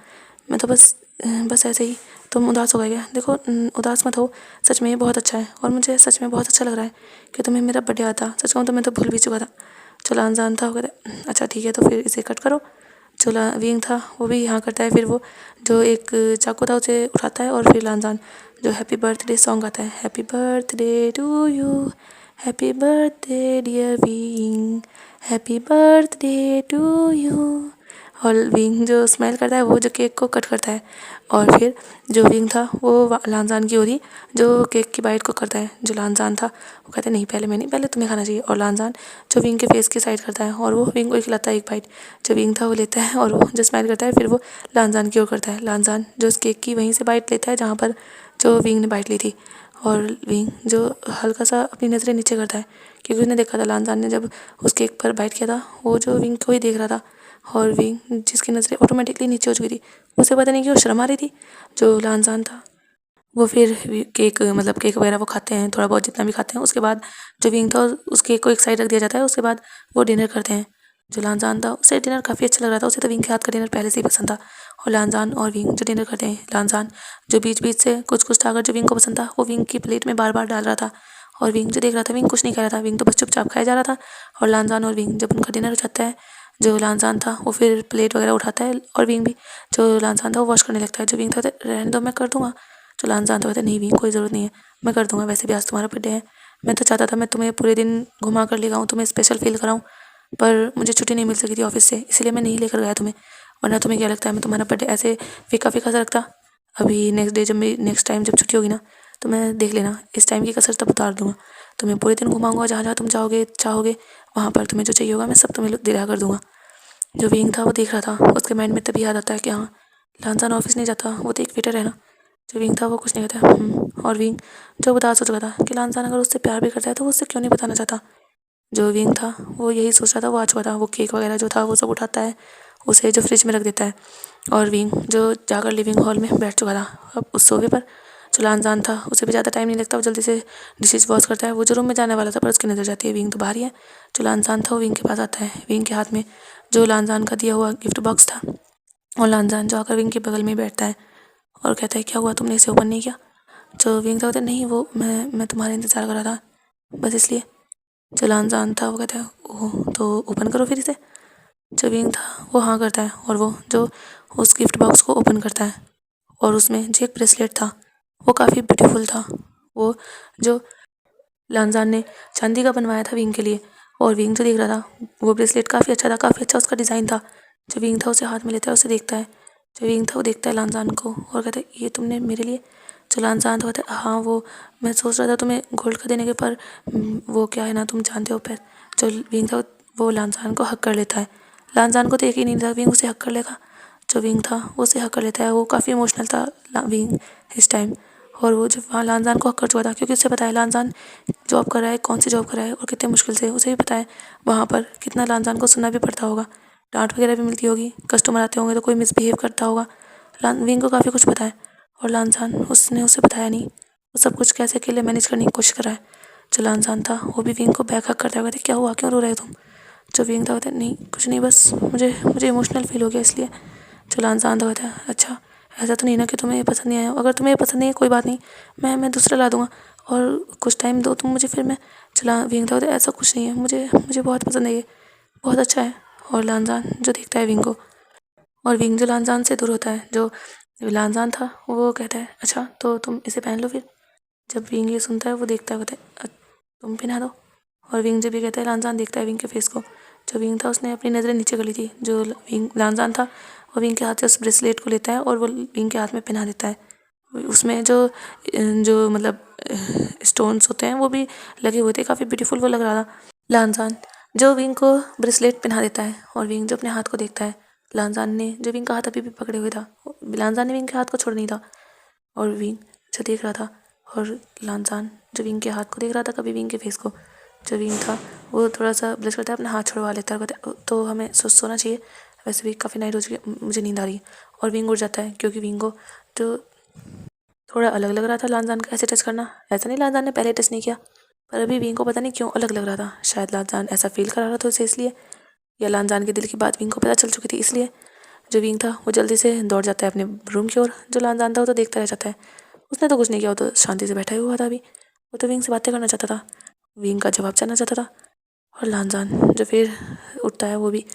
मैं तो बस ऐसे ही। तुम उदास हो गए क्या? देखो उदास मत हो, सच में ये बहुत अच्छा है और मुझे सच में बहुत अच्छा लग रहा है कि तुम्हें मेरा बर्थडे आता। सच कहूँ तो मैं तो भूल भी चुका था। जो लानजान था वो कहता है अच्छा ठीक है तो फिर इसे कट करो। जो विंग था वो भी यहाँ करता है, फिर वो जो एक चाकू था उसे उठाता है और फिर लानजान जो हैप्पी बर्थडे सॉन्ग आता है, happy birthday to you, happy birthday dear Wing, happy birthday to you. और विंग जो स्माइल करता है वो जो केक को कट करता है और फिर जो विंग था वो लानजान की ओर ही जो केक की बाइट को करता है। जो लानजान था वो कहता है नहीं पहले मैं नहीं, पहले तुम्हें खाना चाहिए। और लानजान जो विंग के फेस की साइड करता है और वो विंग को खिलाता है एक बाइट। जो विंग था वो लेता है और वो जो स्माइल करता है फिर वो लानजान की ओर करता है। लानजान जो उस केक की वहीं से बाइट लेता है जहाँ पर जो विंग ने बाइट ली थी। और विंग जो हल्का सा अपनी नज़रें नीचे करता है क्योंकि उसने देखा था लानजान ने जब उस केक पर बाइट किया था वो जो विंग को ही देख रहा था। और विंग जिसकी नज़रें ऑटोमेटिकली नीचे हो चुकी थी, उसे पता नहीं कि वो शर्मा रही थी। जो लानजान था वो फिर केक मतलब केक वगैरह वो खाते हैं, थोड़ा बहुत जितना भी खाते हैं। उसके बाद जो विंग था उस केक को एक साइड रख दिया जाता है। उसके बाद वो डिनर करते हैं। जो लानजान था उसे डिनर काफ़ी अच्छा लग रहा था, उसे तो विंग के हाथ का डिनर पहले से ही पसंद था। और लानजान और विंग जो डिनर करते हैं, लानजान जो बीच बीच से कुछ कुछ था अगर जो विंग को पसंद था वो विंग की प्लेट में बार बार डाल रहा था। और विंग जो देख रहा था, विंग कुछ नहीं कह रहा था, विंग तो बस चुपचाप खाया जा रहा था। और लानजान और विंग जब उनका डिनर हो जाता है, जो लानजान था वो फिर प्लेट वगैरह उठाता है और विंग भी जो लानजान था वो वॉश करने लगता है। जो विंग था रहने दो मैं कर दूँगा। जो लानजान तो कहता है नहीं विंग कोई ज़रूरत नहीं है, मैं कर दूँगा, वैसे भी आज तुम्हारा बर्थडे है। मैं तो चाहता था मैं तुम्हें पूरे दिन घुमा कर ले जाऊँ, तुम्हें स्पेशल फील कराऊँ, पर मुझे छुट्टी नहीं मिल सकी थी ऑफिस से, इसलिए मैं नहीं लेकर गया तुम्हें। वरना तुम्हें क्या लगता है मैं तुम्हारा बर्थडे ऐसे फीका फीका सा रखता? अभी नेक्स्ट डे जब मेरी नेक्स्ट टाइम जब छुट्टी होगी ना तो मैं देख लेना इस टाइम की कसर तब उतार दूँगा। तुम्हें पूरे दिन घुमाऊँगा, जहाँ जहाँ तुम चाहोगे वहाँ पर तुम्हें जो चाहिए होगा मैं सब तुम्हें दिला कर दूँगा। जो विंग था वो देख रहा था, उसके माइंड में तभी याद आता है कि हाँ लानजान ऑफिस नहीं जाता, वो तो एक वेटर है ना। जो विंग था वो कुछ नहीं कहता। और विंग जो उदास हो चुका था कि लानजान अगर उससे प्यार भी करता है तो वो उससे क्यों नहीं बताना चाहता। जो विंग था वो यही सोच रहा था, वो आ चुका था, वो केक वगैरह जो था वो सब उठाता है, उसे जो फ्रिज में रख देता है। और विंग जो जाकर लिविंग हॉल में बैठ चुका था अब उस सोफे पर। जो लानजान था उसे भी ज़्यादा टाइम नहीं लगता, वो जल्दी से डिशेज वॉश करता है। वो जो रूम में जाने वाला था पर उसकी नज़र जाती है विंग तो बाहर ही है। जो लानजान था वो विंग के पास आता है, विंग के हाथ में जो लानजान का दिया हुआ गिफ्ट बॉक्स था। और लानजान जो आकर विंग के बगल में बैठता है और कहता है क्या हुआ तुमने इसे ओपन नहीं किया? जो विंग था कहता है नहीं वो मैं तुम्हारा इंतज़ार कर रहा था बस इसलिए। जो लानजान था वो कहता है ओह तो ओपन करो फिर इसे। जो विंग था वो हाँ करता है और वो जो उस गिफ्ट बॉक्स को ओपन करता है और उसमें जो एक ब्रेसलेट था वो काफ़ी ब्यूटीफुल था। वो जो लानजान ने चांदी का बनवाया था विंग के लिए। और विंग जो देख रहा था वो ब्रेसलेट काफ़ी अच्छा था, काफ़ी अच्छा उसका डिज़ाइन था। जो विंग था उसे हाथ में लेता है, उसे देखता है। जो विंग था वो देखता है लानजान को और कहता है ये तुमने मेरे लिए? जो लानजान था कहता है हाँ वो मैं सोच रहा था तुम्हें गोल्ड का देने के, पर वो क्या है ना तुम जानते हो। पर जो विंग था वो लानजान को हक कर लेता है। लानजान को तो यकीन नहीं था विंग उसे हक कर लेगा। जो विंग था वो उसे हक कर लेता है, वो काफ़ी इमोशनल था विंग इस टाइम। और वो जब वहाँ लानजान को हक कर चुका था क्योंकि उसे पता है लानजान जॉब कर रहा है, कौन सी जॉब कर रहा है और कितने मुश्किल से, उसे भी पता है वहाँ पर कितना लानजान को सुनना भी पड़ता होगा, डांट वगैरह भी मिलती होगी, कस्टमर आते होंगे तो कोई मिसबिहेव करता होगा। विंग को काफ़ी कुछ पता है और लानजान उसने उसे बताया नहीं, वो सब कुछ कैसे अकेले मैनेज करने की कोशिश कर रहा है। जो लानजान था वो भी विंग को बैक हक करता है, कहते क्या हुआ क्यों रो रहे हो तुम? जो विंग था कहता है नहीं कुछ नहीं, बस मुझे मुझे इमोशनल फील हो गया इसलिए। जो लानजान था कहता है अच्छा ऐसा तो नहीं ना कि तुम्हें ये पसंद नहीं आया? अगर तुम्हें ये पसंद नहीं है कोई बात नहीं, मैं दूसरा ला दूँगा और कुछ टाइम दो तुम मुझे, फिर मैं चला। विंग था ऐसा कुछ नहीं है, मुझे मुझे बहुत पसंद है ये, बहुत अच्छा है। और लानजान जो देखता है विंग को और विंग जो लानजान से दूर होता है। जो लानजान था वो कहता है अच्छा तो तुम इसे पहन लो फिर। जब विंग ये सुनता है वो देखता है, कहता है तुम पहना दो। और विंग जब भी कहता है लानजान देखता है विंग के फेस को। जो विंग था उसने अपनी नज़रें नीचे कर ली थी। जो विंग लानजान था वो विंग के हाथ से उस ब्रेसलेट को लेता है और वो विंग के हाथ में पहना देता है। उसमें जो जो मतलब स्टोन्स होते हैं वो भी लगे हुए थे, काफ़ी ब्यूटीफुल वो लग रहा था। लानजान जो विंग को ब्रेसलेट पहना देता है और विंग जो अपने हाथ को देखता है, लानजान ने जो विंग का हाथ अभी भी पकड़े हुए था, लानजान ने विंग के हाथ को छोड़ नहीं था और विंग जो देख रहा था। और लानजान जो विंग के हाथ को देख रहा था, कभी विंग के फेस को। जो विंग था वो थोड़ा सा ब्लश करता है, अपना हाथ छुड़वा लेता है, कहता है तो हमें सोना चाहिए, वैसे भी काफ़ी नाइट हो चुकी है, मुझे नींद आ रही है। और विंग उठ जाता है क्योंकि विंग को तो थोड़ा अलग लग रहा था लानजान का ऐसे टच करना। ऐसा नहीं लानजान ने पहले टच नहीं किया, पर अभी विंग को पता नहीं क्यों अलग लग रहा था। शायद लानजान ऐसा फील करा रहा था उसे इसलिए, या लानजान के दिल की बात विंग को पता चल चुकी थी इसलिए। जो विंग था वो जल्दी से दौड़ जाता है अपने रूम की ओर। जो लानजान था वो तो देखता रह जाता है। उसने तो कुछ नहीं किया, वो तो शांति से बैठा ही हुआ था अभी। वो तो विंग से बातें करना चाहता था, विंग का जवाब जानना चाहता था। और लानजान जो फिर उठता है वो भी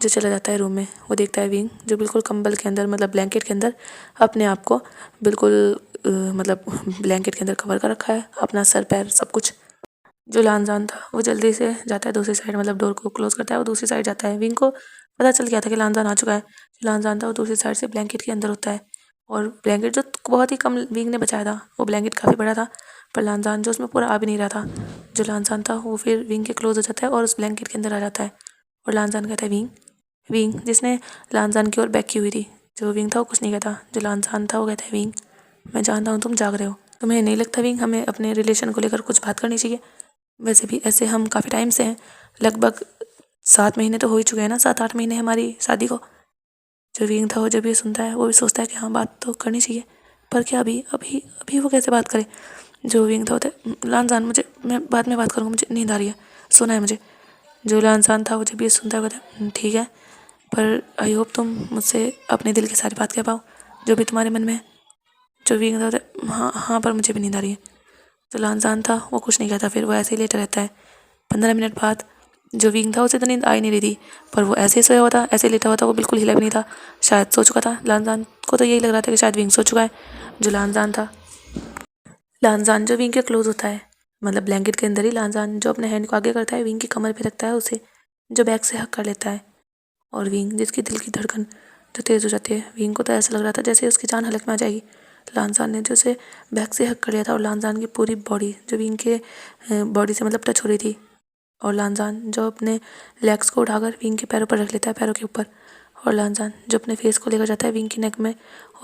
जो चला जाता है रूम में। वो देखता है विंग जो बिल्कुल कंबल के अंदर मतलब ब्लैंकेट के अंदर अपने आप को बिल्कुल मतलब ब्लैंकेट के अंदर कवर कर रखा है, अपना सर पैर सब कुछ। जो लानजान था वो जल्दी से जाता है दूसरी साइड, मतलब डोर को क्लोज करता है, वो दूसरी साइड जाता है। विंग को पता चल गया था कि लानजान आ चुका है। जो लानजान था वो दूसरी साइड से ब्लैंकेट के अंदर होता है। और ब्लैंकेट जो बहुत ही कम विंग ने बचाया था, वो ब्लैंकेट काफ़ी बड़ा था, पर लानजान जो उसमें पूरा आ भी नहीं रहा था। जो लानजान था वो फिर विंग के क्लोज हो जाता है और उस ब्लैंकेट के अंदर आ जाता है। और लानजान कहता है विंग, विंग जिसने लानजान की ओर बैक की हुई थी। जो विंग था वो कुछ नहीं कहता। जो लानजान था वो कहता है विंग, मैं जानता हूँ तुम जाग रहे हो। तुम्हें नहीं लगता विंग हमें अपने रिलेशन को लेकर कुछ बात करनी चाहिए? वैसे भी ऐसे हम काफ़ी टाइम से हैं, लगभग 7 महीने तो हो ही चुके हैं ना, 7-8 महीने हमारी शादी को। जो विंग था वो जब ये सुनता है वो भी सोचता है कि हाँ बात तो करनी चाहिए, पर क्या अभी अभी अभी वो कैसे बात करे। जो विंग था होता है लानजान, मुझे मैं बाद में बात करूँगा, मुझे नींद आ रही है, सोना है मुझे। जो लानजान था वो जब ये सुनता है कहता है ठीक है, पर आई होप तुम मुझसे अपने दिल की सारी बात कह पाओ जो भी तुम्हारे मन में है। जो विंग था होता है हाँ हाँ, पर मुझे भी नींद आ रही है। जो लानजान था वो कुछ नहीं कहता, फिर वो ऐसे ही लेटा रहता है। 15 मिनट बाद जो विंग था उसे तो नींद आ ही नहीं रही थी, पर वो ऐसे ही सोया हुआ था, ऐसे ही लेटा हुआ था, वो बिल्कुल हिला भी नहीं था। शायद सो चुका था। लानजान को तो यही लग रहा था कि शायद विंग सो चुका है। जो लानजान था, लानजान जो विंग के क्लोज होता है, मतलब ब्लैंकेट के अंदर ही लानजान जो अपने हैंड को आगे करता है, विंग की कमर पे रखता है उसे, जो बैक से हक कर लेता है। और विंग जिसकी दिल की धड़कन जो तेज़ हो जाती है, विंग को तो ऐसा लग रहा था जैसे उसकी जान हलक में आ जाएगी। लानजान ने जो उसे बैक से हक कर लिया था और लानजान की पूरी बॉडी जो विंग के बॉडी से मतलब टच हो रही थी। और लानजान जो अपने लेग्स को उठाकर विंग के पैरों पर रख लेता है, पैरों के ऊपर। और लानजान जो अपने फेस को लेकर जाता है विंग की नेक में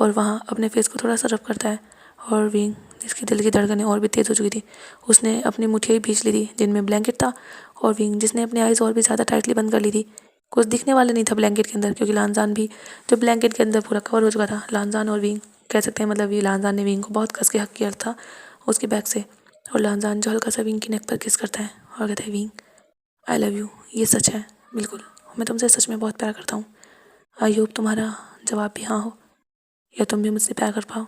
और वहाँ अपने फेस को थोड़ा सा रब करता है। और विंग जिसकी दिल की धड़कनें और भी तेज़ हो चुकी थी, उसने अपनी मुठ्ठियाँ भी भींच ली थी जिनमें ब्लैंकेट था। और विंग जिसने अपनी आइज़ और भी ज़्यादा टाइटली बंद कर ली थी, कुछ दिखने वाला नहीं था ब्लैंकेट के अंदर, क्योंकि लानजान भी जो ब्लैंकेट के अंदर पूरा कवर हो चुका था। लानजान और विंग कह सकते हैं, मतलब ये लानजान ने विंग को बहुत कस के हक किया था उसके बैक से। और लानजान जो हल्का सा विंग की नेक पर किस करता है और कहता है विंग, आई लव यू। ये सच है, बिल्कुल, मैं तुमसे सच में बहुत प्यार करता हूँ। आई होप तुम्हारा जवाब भी हाँ हो, या तुम भी मुझसे प्यार कर पाओ।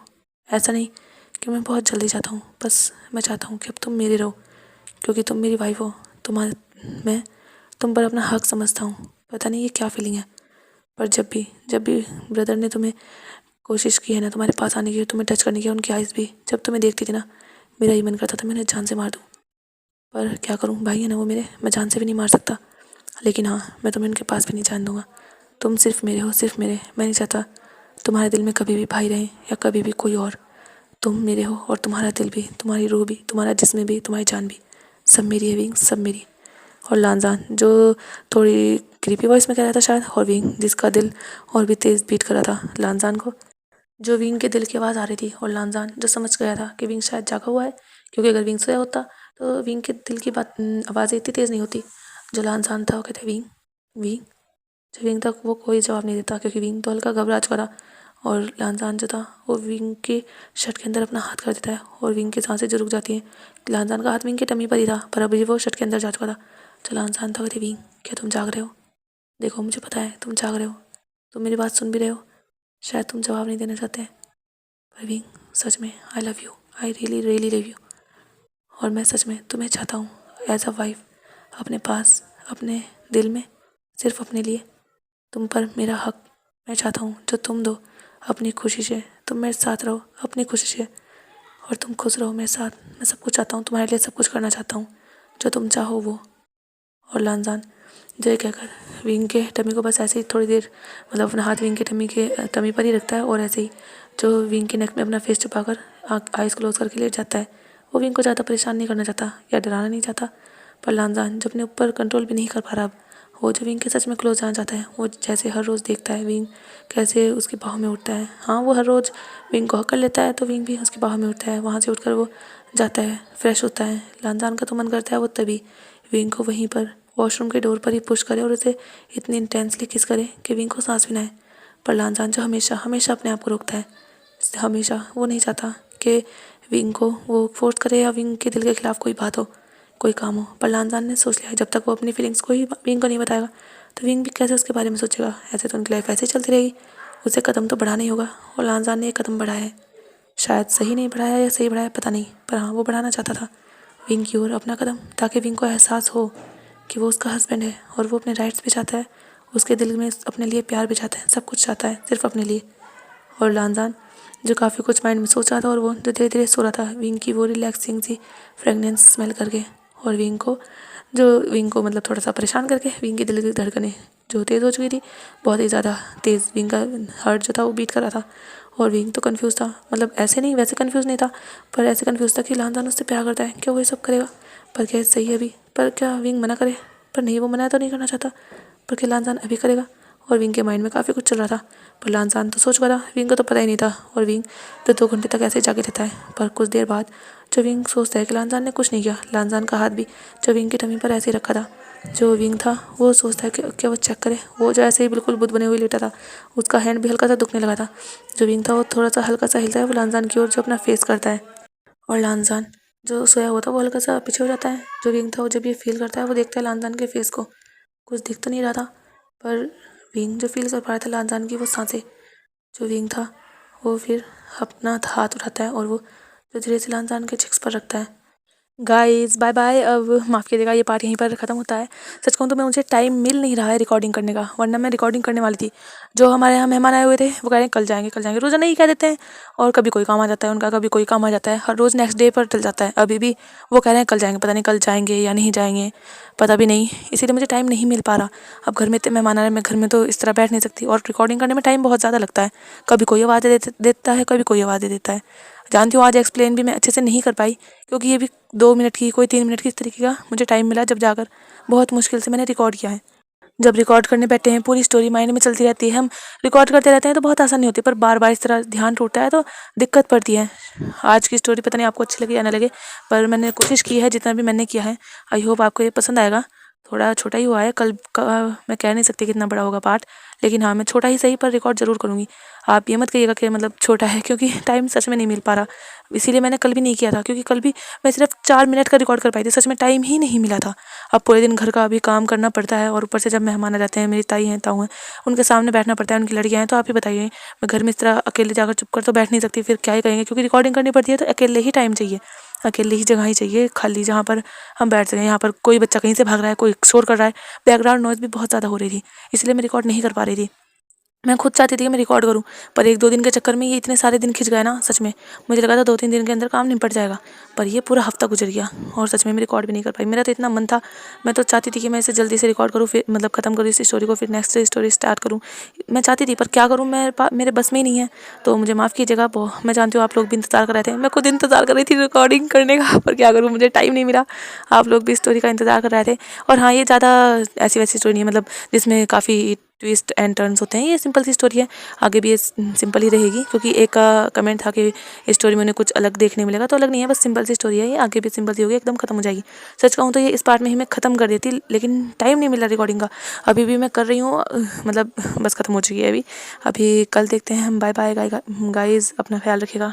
ऐसा नहीं कि मैं बहुत जल्दी चाहता हूँ, बस मैं चाहता हूँ कि अब तुम मेरे रहो, क्योंकि तुम मेरी वाइफ हो। मैं तुम पर अपना हक समझता हूँ। पता नहीं ये क्या फीलिंग है, पर जब भी ब्रदर ने तुम्हें कोशिश की है ना तुम्हारे पास आने की, तुम्हें टच करने की, उनकी आइज़ भी जब तुम्हें देखती थी ना, मेरा ही मन करता था मैं उन्हें जान से मार दूँ। पर क्या करूँ, भाई है ना वो मेरे, मैं जान से भी नहीं मार सकता। लेकिन हाँ, मैं तुम्हें उनके पास भी नहीं जान दूँगा। तुम सिर्फ मेरे हो, सिर्फ मेरे। मैं नहीं चाहता तुम्हारे दिल में कभी भी भाई रहे या कभी भी कोई और। तुम मेरे हो और तुम्हारा दिल भी, तुम्हारी रूह भी, तुम्हारा जिस्म भी, तुम्हारी जान भी, सब मेरी है विंग, सब मेरी। और लानजान जो थोड़ी क्रीपी वॉइस में कह रहा था शायद, और विंग जिसका दिल और भी तेज़ बीट कर रहा था लानजान को। जो विंग के दिल की आवाज़ आ रही थी, और लानजान जो समझ गया था कि विंग शायद जागा हुआ है, क्योंकि अगर विंग सोया होता तो विंग के दिल की बात आवाज़ इतनी तेज़ नहीं होती। जो लानजान था वो कहते विंग, विंग। जो विंग तक वो कोई जवाब नहीं देता, क्योंकि विंग तो हल्का घबरा चुका था। और लानजान जो था वो विंग के शर्ट के अंदर अपना हाथ कर देता है और विंग की सांसें जो रुक जाती हैं। लानजान का हाथ विंग के टमी पर ही था, पर अभी वो शर्ट के अंदर जा चुका था। जो लानजान था कहते विंग, क्या तुम जाग रहे हो? देखो मुझे पता है तुम जाग रहे हो, तुम मेरी बात सुन भी रहे हो। शायद तुम जवाब नहीं देना चाहते, पर विंग सच में I love you, I really really love you. और मैं सच में तुम्हें चाहता हूँ एज अ वाइफ, अपने पास, अपने दिल में, सिर्फ अपने लिए। तुम पर मेरा हक मैं चाहता हूँ जो तुम दो अपनी खुशी से। तुम मेरे साथ रहो अपनी खुशी से, और तुम खुश रहो मेरे साथ। मैं सब कुछ चाहता हूँ, तुम्हारे लिए सब कुछ करना चाहता हूँ, जो तुम चाहो वो। और लानजान जो ये कहकर विंग के टमी को बस ऐसे ही थोड़ी देर, मतलब अपना हाथ विंग के टमी पर ही रखता है, और ऐसे ही जो विंग के नेक में अपना फेस छुपाकर आइज़ क्लोज करके लेट जाता है। वो विंग को ज़्यादा परेशान नहीं करना चाहता या डराना नहीं चाहता, पर लानजान जो अपने ऊपर कंट्रोल भी नहीं कर पा रहा अब, वो जो विंग के सच में क्लोज जाना चाहता है। वो जैसे हर रोज़ देखता है विंग कैसे उसकी बाहों में उठता है। हाँ, वो हर रोज़ विंग को हक कर लेता है तो विंग भी उसकी बाहों में उठता है। वहाँ से उठकर वो जाता है, फ्रेश होता है। लानजान का तो मन करता है वो तभी विंग को वहीं पर वॉशरूम के डोर पर ही पुश करे और उसे इतनी इंटेंसली किस करे कि विंग को सांस भी ना आए। पर लांजान जो हमेशा हमेशा अपने आप को रोकता है, हमेशा वो नहीं चाहता कि विंग को वो फोर्स करे या विंग के दिल के खिलाफ कोई बात हो, कोई काम हो। पर लांजान ने सोच लिया है जब तक वो अपनी फीलिंग्स को ही विंग को नहीं बताएगा तो विंग भी कैसे उसके बारे में सोचेगा। ऐसे तो उनकी लाइफ ऐसे ही चलती रहेगी, उसे कदम तो बढ़ाना ही होगा। और लांजान ने एक कदम बढ़ाया है, शायद सही नहीं बढ़ाया या सही बढ़ाया पता नहीं, पर हाँ वो बढ़ाना चाहता था विंग की ओर अपना कदम, ताकि विंग को एहसास हो कि वो उसका हस्बैंड है और वो अपने राइट्स भी चाहता है, उसके दिल में अपने लिए प्यार भी चाहता है, सब कुछ चाहता है सिर्फ अपने लिए। और लांजान जो काफ़ी कुछ माइंड में सोच रहा था और वो जो धीरे धीरे सो रहा था विंग की वो रिलैक्सिंग सी फ्रेगनेंस स्मेल करके, और विंग को मतलब थोड़ा सा परेशान करके विंग की दिल की धड़कनें जो तेज़ हो चुकी थी, बहुत ही ज़्यादा तेज़ विंग का हार्ट जो था वो बीट कर रहा था। और विंग तो कंफ्यूज था, मतलब ऐसे नहीं वैसे कंफ्यूज नहीं था, पर ऐसे कंफ्यूज था कि लांजान उससे प्यार करता है, क्या वो ये सब करेगा, पर क्या सही है अभी, पर क्या विंग मना करे, पर नहीं वो मना तो नहीं करना चाहता, पर क्या लांजान अभी करेगा। और विंग के माइंड में काफ़ी कुछ चल रहा था, पर लांजान तो सोच चुका था, विंग को तो पता ही नहीं था। और विंग तो 2 घंटे तक ऐसे जाके रहता है। पर कुछ देर बाद जो विंग सोचता है कि लांजान ने कुछ नहीं किया, लांजान का हाथ भी जो विंग की टमी पर ऐसे ही रखा था, जो विंग था वो सोचता है कि क्या वो चेक करे, वो जो ऐसे ही बिल्कुल बुद्ध बने हुए लेटा था, उसका हैंड भी हल्का सा दुखने लगा था। जो विंग था वो थोड़ा सा हल्का सा हिलता है वो लांजान की ओर जो अपना फेस करता है, और लांजान जो सोया हुआ था वो हल्का सा पीछे हो जाता है। जो विंग था वो जब ये फील करता है वो देखता है लांजान के फेस को, कुछ दिख तो नहीं रहा था, पर विंग जो फील कर पा रहा था लांजान की वो सांसें। जो विंग था वो फिर अपना हाथ उठाता है और वो जो धीरे से लांजान के चिक्स पर रखता है। गाइस बाय बाय, अब माफ़ कीजिएगा ये पार्ट यहीं पर ख़त्म होता है। सच कहूँ तो मैं मुझे टाइम मिल नहीं रहा है रिकॉर्डिंग करने का, वरना मैं रिकॉर्डिंग करने वाली थी। जो हमारे यहाँ मेहमान आए हुए थे वो कह रहे हैं कल जाएंगे कल जाएंगे, रोज़ाना ही कह देते हैं, और कभी कोई काम आ जाता है उनका, कभी कोई काम आ जाता है, हर रोज़ नेक्स्ट डे पर चल जाता है। अभी भी वो कह रहे हैं कल जाएंगे, पता नहीं कल जाएंगे या नहीं जाएंगे, पता भी नहीं, इसीलिए मुझे टाइम नहीं मिल पा रहा। अब घर में इतने मेहमान आ रहे हैं, मैं घर में तो इस तरह बैठ नहीं सकती, और रिकॉर्डिंग करने में टाइम बहुत ज़्यादा लगता है, कभी कोई आवाज़ें देता है, कभी कोई आवाज़ें देता है। जानती हूँ आज एक्सप्लेन भी मैं अच्छे से नहीं कर पाई, क्योंकि ये भी 2 मिनट की कोई 3 मिनट की इस तरीके का मुझे टाइम मिला, जब जाकर बहुत मुश्किल से मैंने रिकॉर्ड किया है। जब रिकॉर्ड करने बैठे हैं पूरी स्टोरी माइंड में चलती रहती है, हम रिकॉर्ड करते रहते हैं तो बहुत आसानी होती है, पर बार बार इस तरह ध्यान टूटता है तो दिक्कत पड़ती है। आज की स्टोरी पता नहीं आपको अच्छी लगे या ना लगे, पर मैंने कोशिश की है जितना भी मैंने किया है। आई होप आपको ये पसंद आएगा। थोड़ा छोटा ही हुआ है, कल का मैं कह नहीं सकती कितना बड़ा होगा पार्ट, लेकिन हाँ मैं छोटा ही सही पर रिकॉर्ड ज़रूर करूँगी। आप ये मत कहिएगा कि मतलब छोटा है, क्योंकि टाइम सच में नहीं मिल पा रहा, इसीलिए मैंने कल भी नहीं किया था, क्योंकि कल भी मैं सिर्फ 4 मिनट का रिकॉर्ड कर पाई थी, सच में टाइम ही नहीं मिला था। अब पूरे दिन घर का भी काम करना पड़ता है, और ऊपर से जब मेहमान आ जाते हैं, मेरी ताई हैं ताऊ हैं, उनके सामने बैठना पड़ता है, उनकी लड़कियाँ हैं, तो आप ही बताइए मैं घर में इस तरह अकेले जाकर चुप कर तो बैठ नहीं सकती, फिर क्या ही कहेंगे, क्योंकि रिकॉर्डिंग करनी पड़ती है तो अकेले ही टाइम चाहिए, अकेले ही जगह ही चाहिए खाली, जहाँ पर हम बैठ सकें। यहाँ पर कोई बच्चा कहीं से भाग रहा है, कोई शोर कर रहा है, बैकग्राउंड नॉइज़ भी बहुत ज़्यादा हो रही थी, इसलिए मैं रिकॉर्ड नहीं कर पा रही थी। मैं खुद चाहती थी कि मैं रिकॉर्ड करूं, पर 1-2 दिन के चक्कर में ये इतने सारे दिन खिंच गए ना, सच में मुझे लगा था 2-3 दिन के अंदर काम निपट जाएगा, पर ये पूरा हफ्ता गुजर गया और सच में मैं रिकॉर्ड भी नहीं कर पाई। मेरा तो इतना मन था, मैं तो चाहती थी कि मैं इसे जल्दी से रिकॉर्ड करूँ, फिर मतलब ख़त्म करूँ इस स्टोरी को, फिर नेक्स्ट स्टोरी स्टार्ट करूँ, मैं चाहती थी, पर क्या करूँ, मेरे बस में ही नहीं है। तो मुझे माफ़ कीजिएगा, मैं जानती हूँ आप लोग भी इंतज़ार कर रहे थे, मैं खुद इंतज़ार कर रही थी रिकॉर्डिंग करने का, पर क्या करूँ मुझे टाइम नहीं मिला। आप लोग भी स्टोरी का इंतज़ार कर रहे थे। और हाँ, ये ज़्यादा ऐसी वैसी स्टोरी नहीं है, मतलब जिसमें काफ़ी ट्विस्ट एंड टर्न्स होते हैं, ये सिंपल सी स्टोरी है, आगे भी ये सिंपल ही रहेगी, क्योंकि एक का कमेंट था कि इस स्टोरी में उन्हें कुछ अलग देखने मिलेगा, तो अलग नहीं है, बस सिंपल सी स्टोरी है, ये आगे भी सिंपल सी होगी, एकदम खत्म हो जाएगी। सच कहूँ तो ये इस पार्ट में ही मैं ख़त्म कर देती, लेकिन टाइम नहीं मिला रिकॉर्डिंग का, अभी भी मैं कर रही हूँ, मतलब बस ख़त्म हो चुकी है अभी। कल देखते हैं हम। बाय बाय गाइज, अपना ख्याल रखिएगा।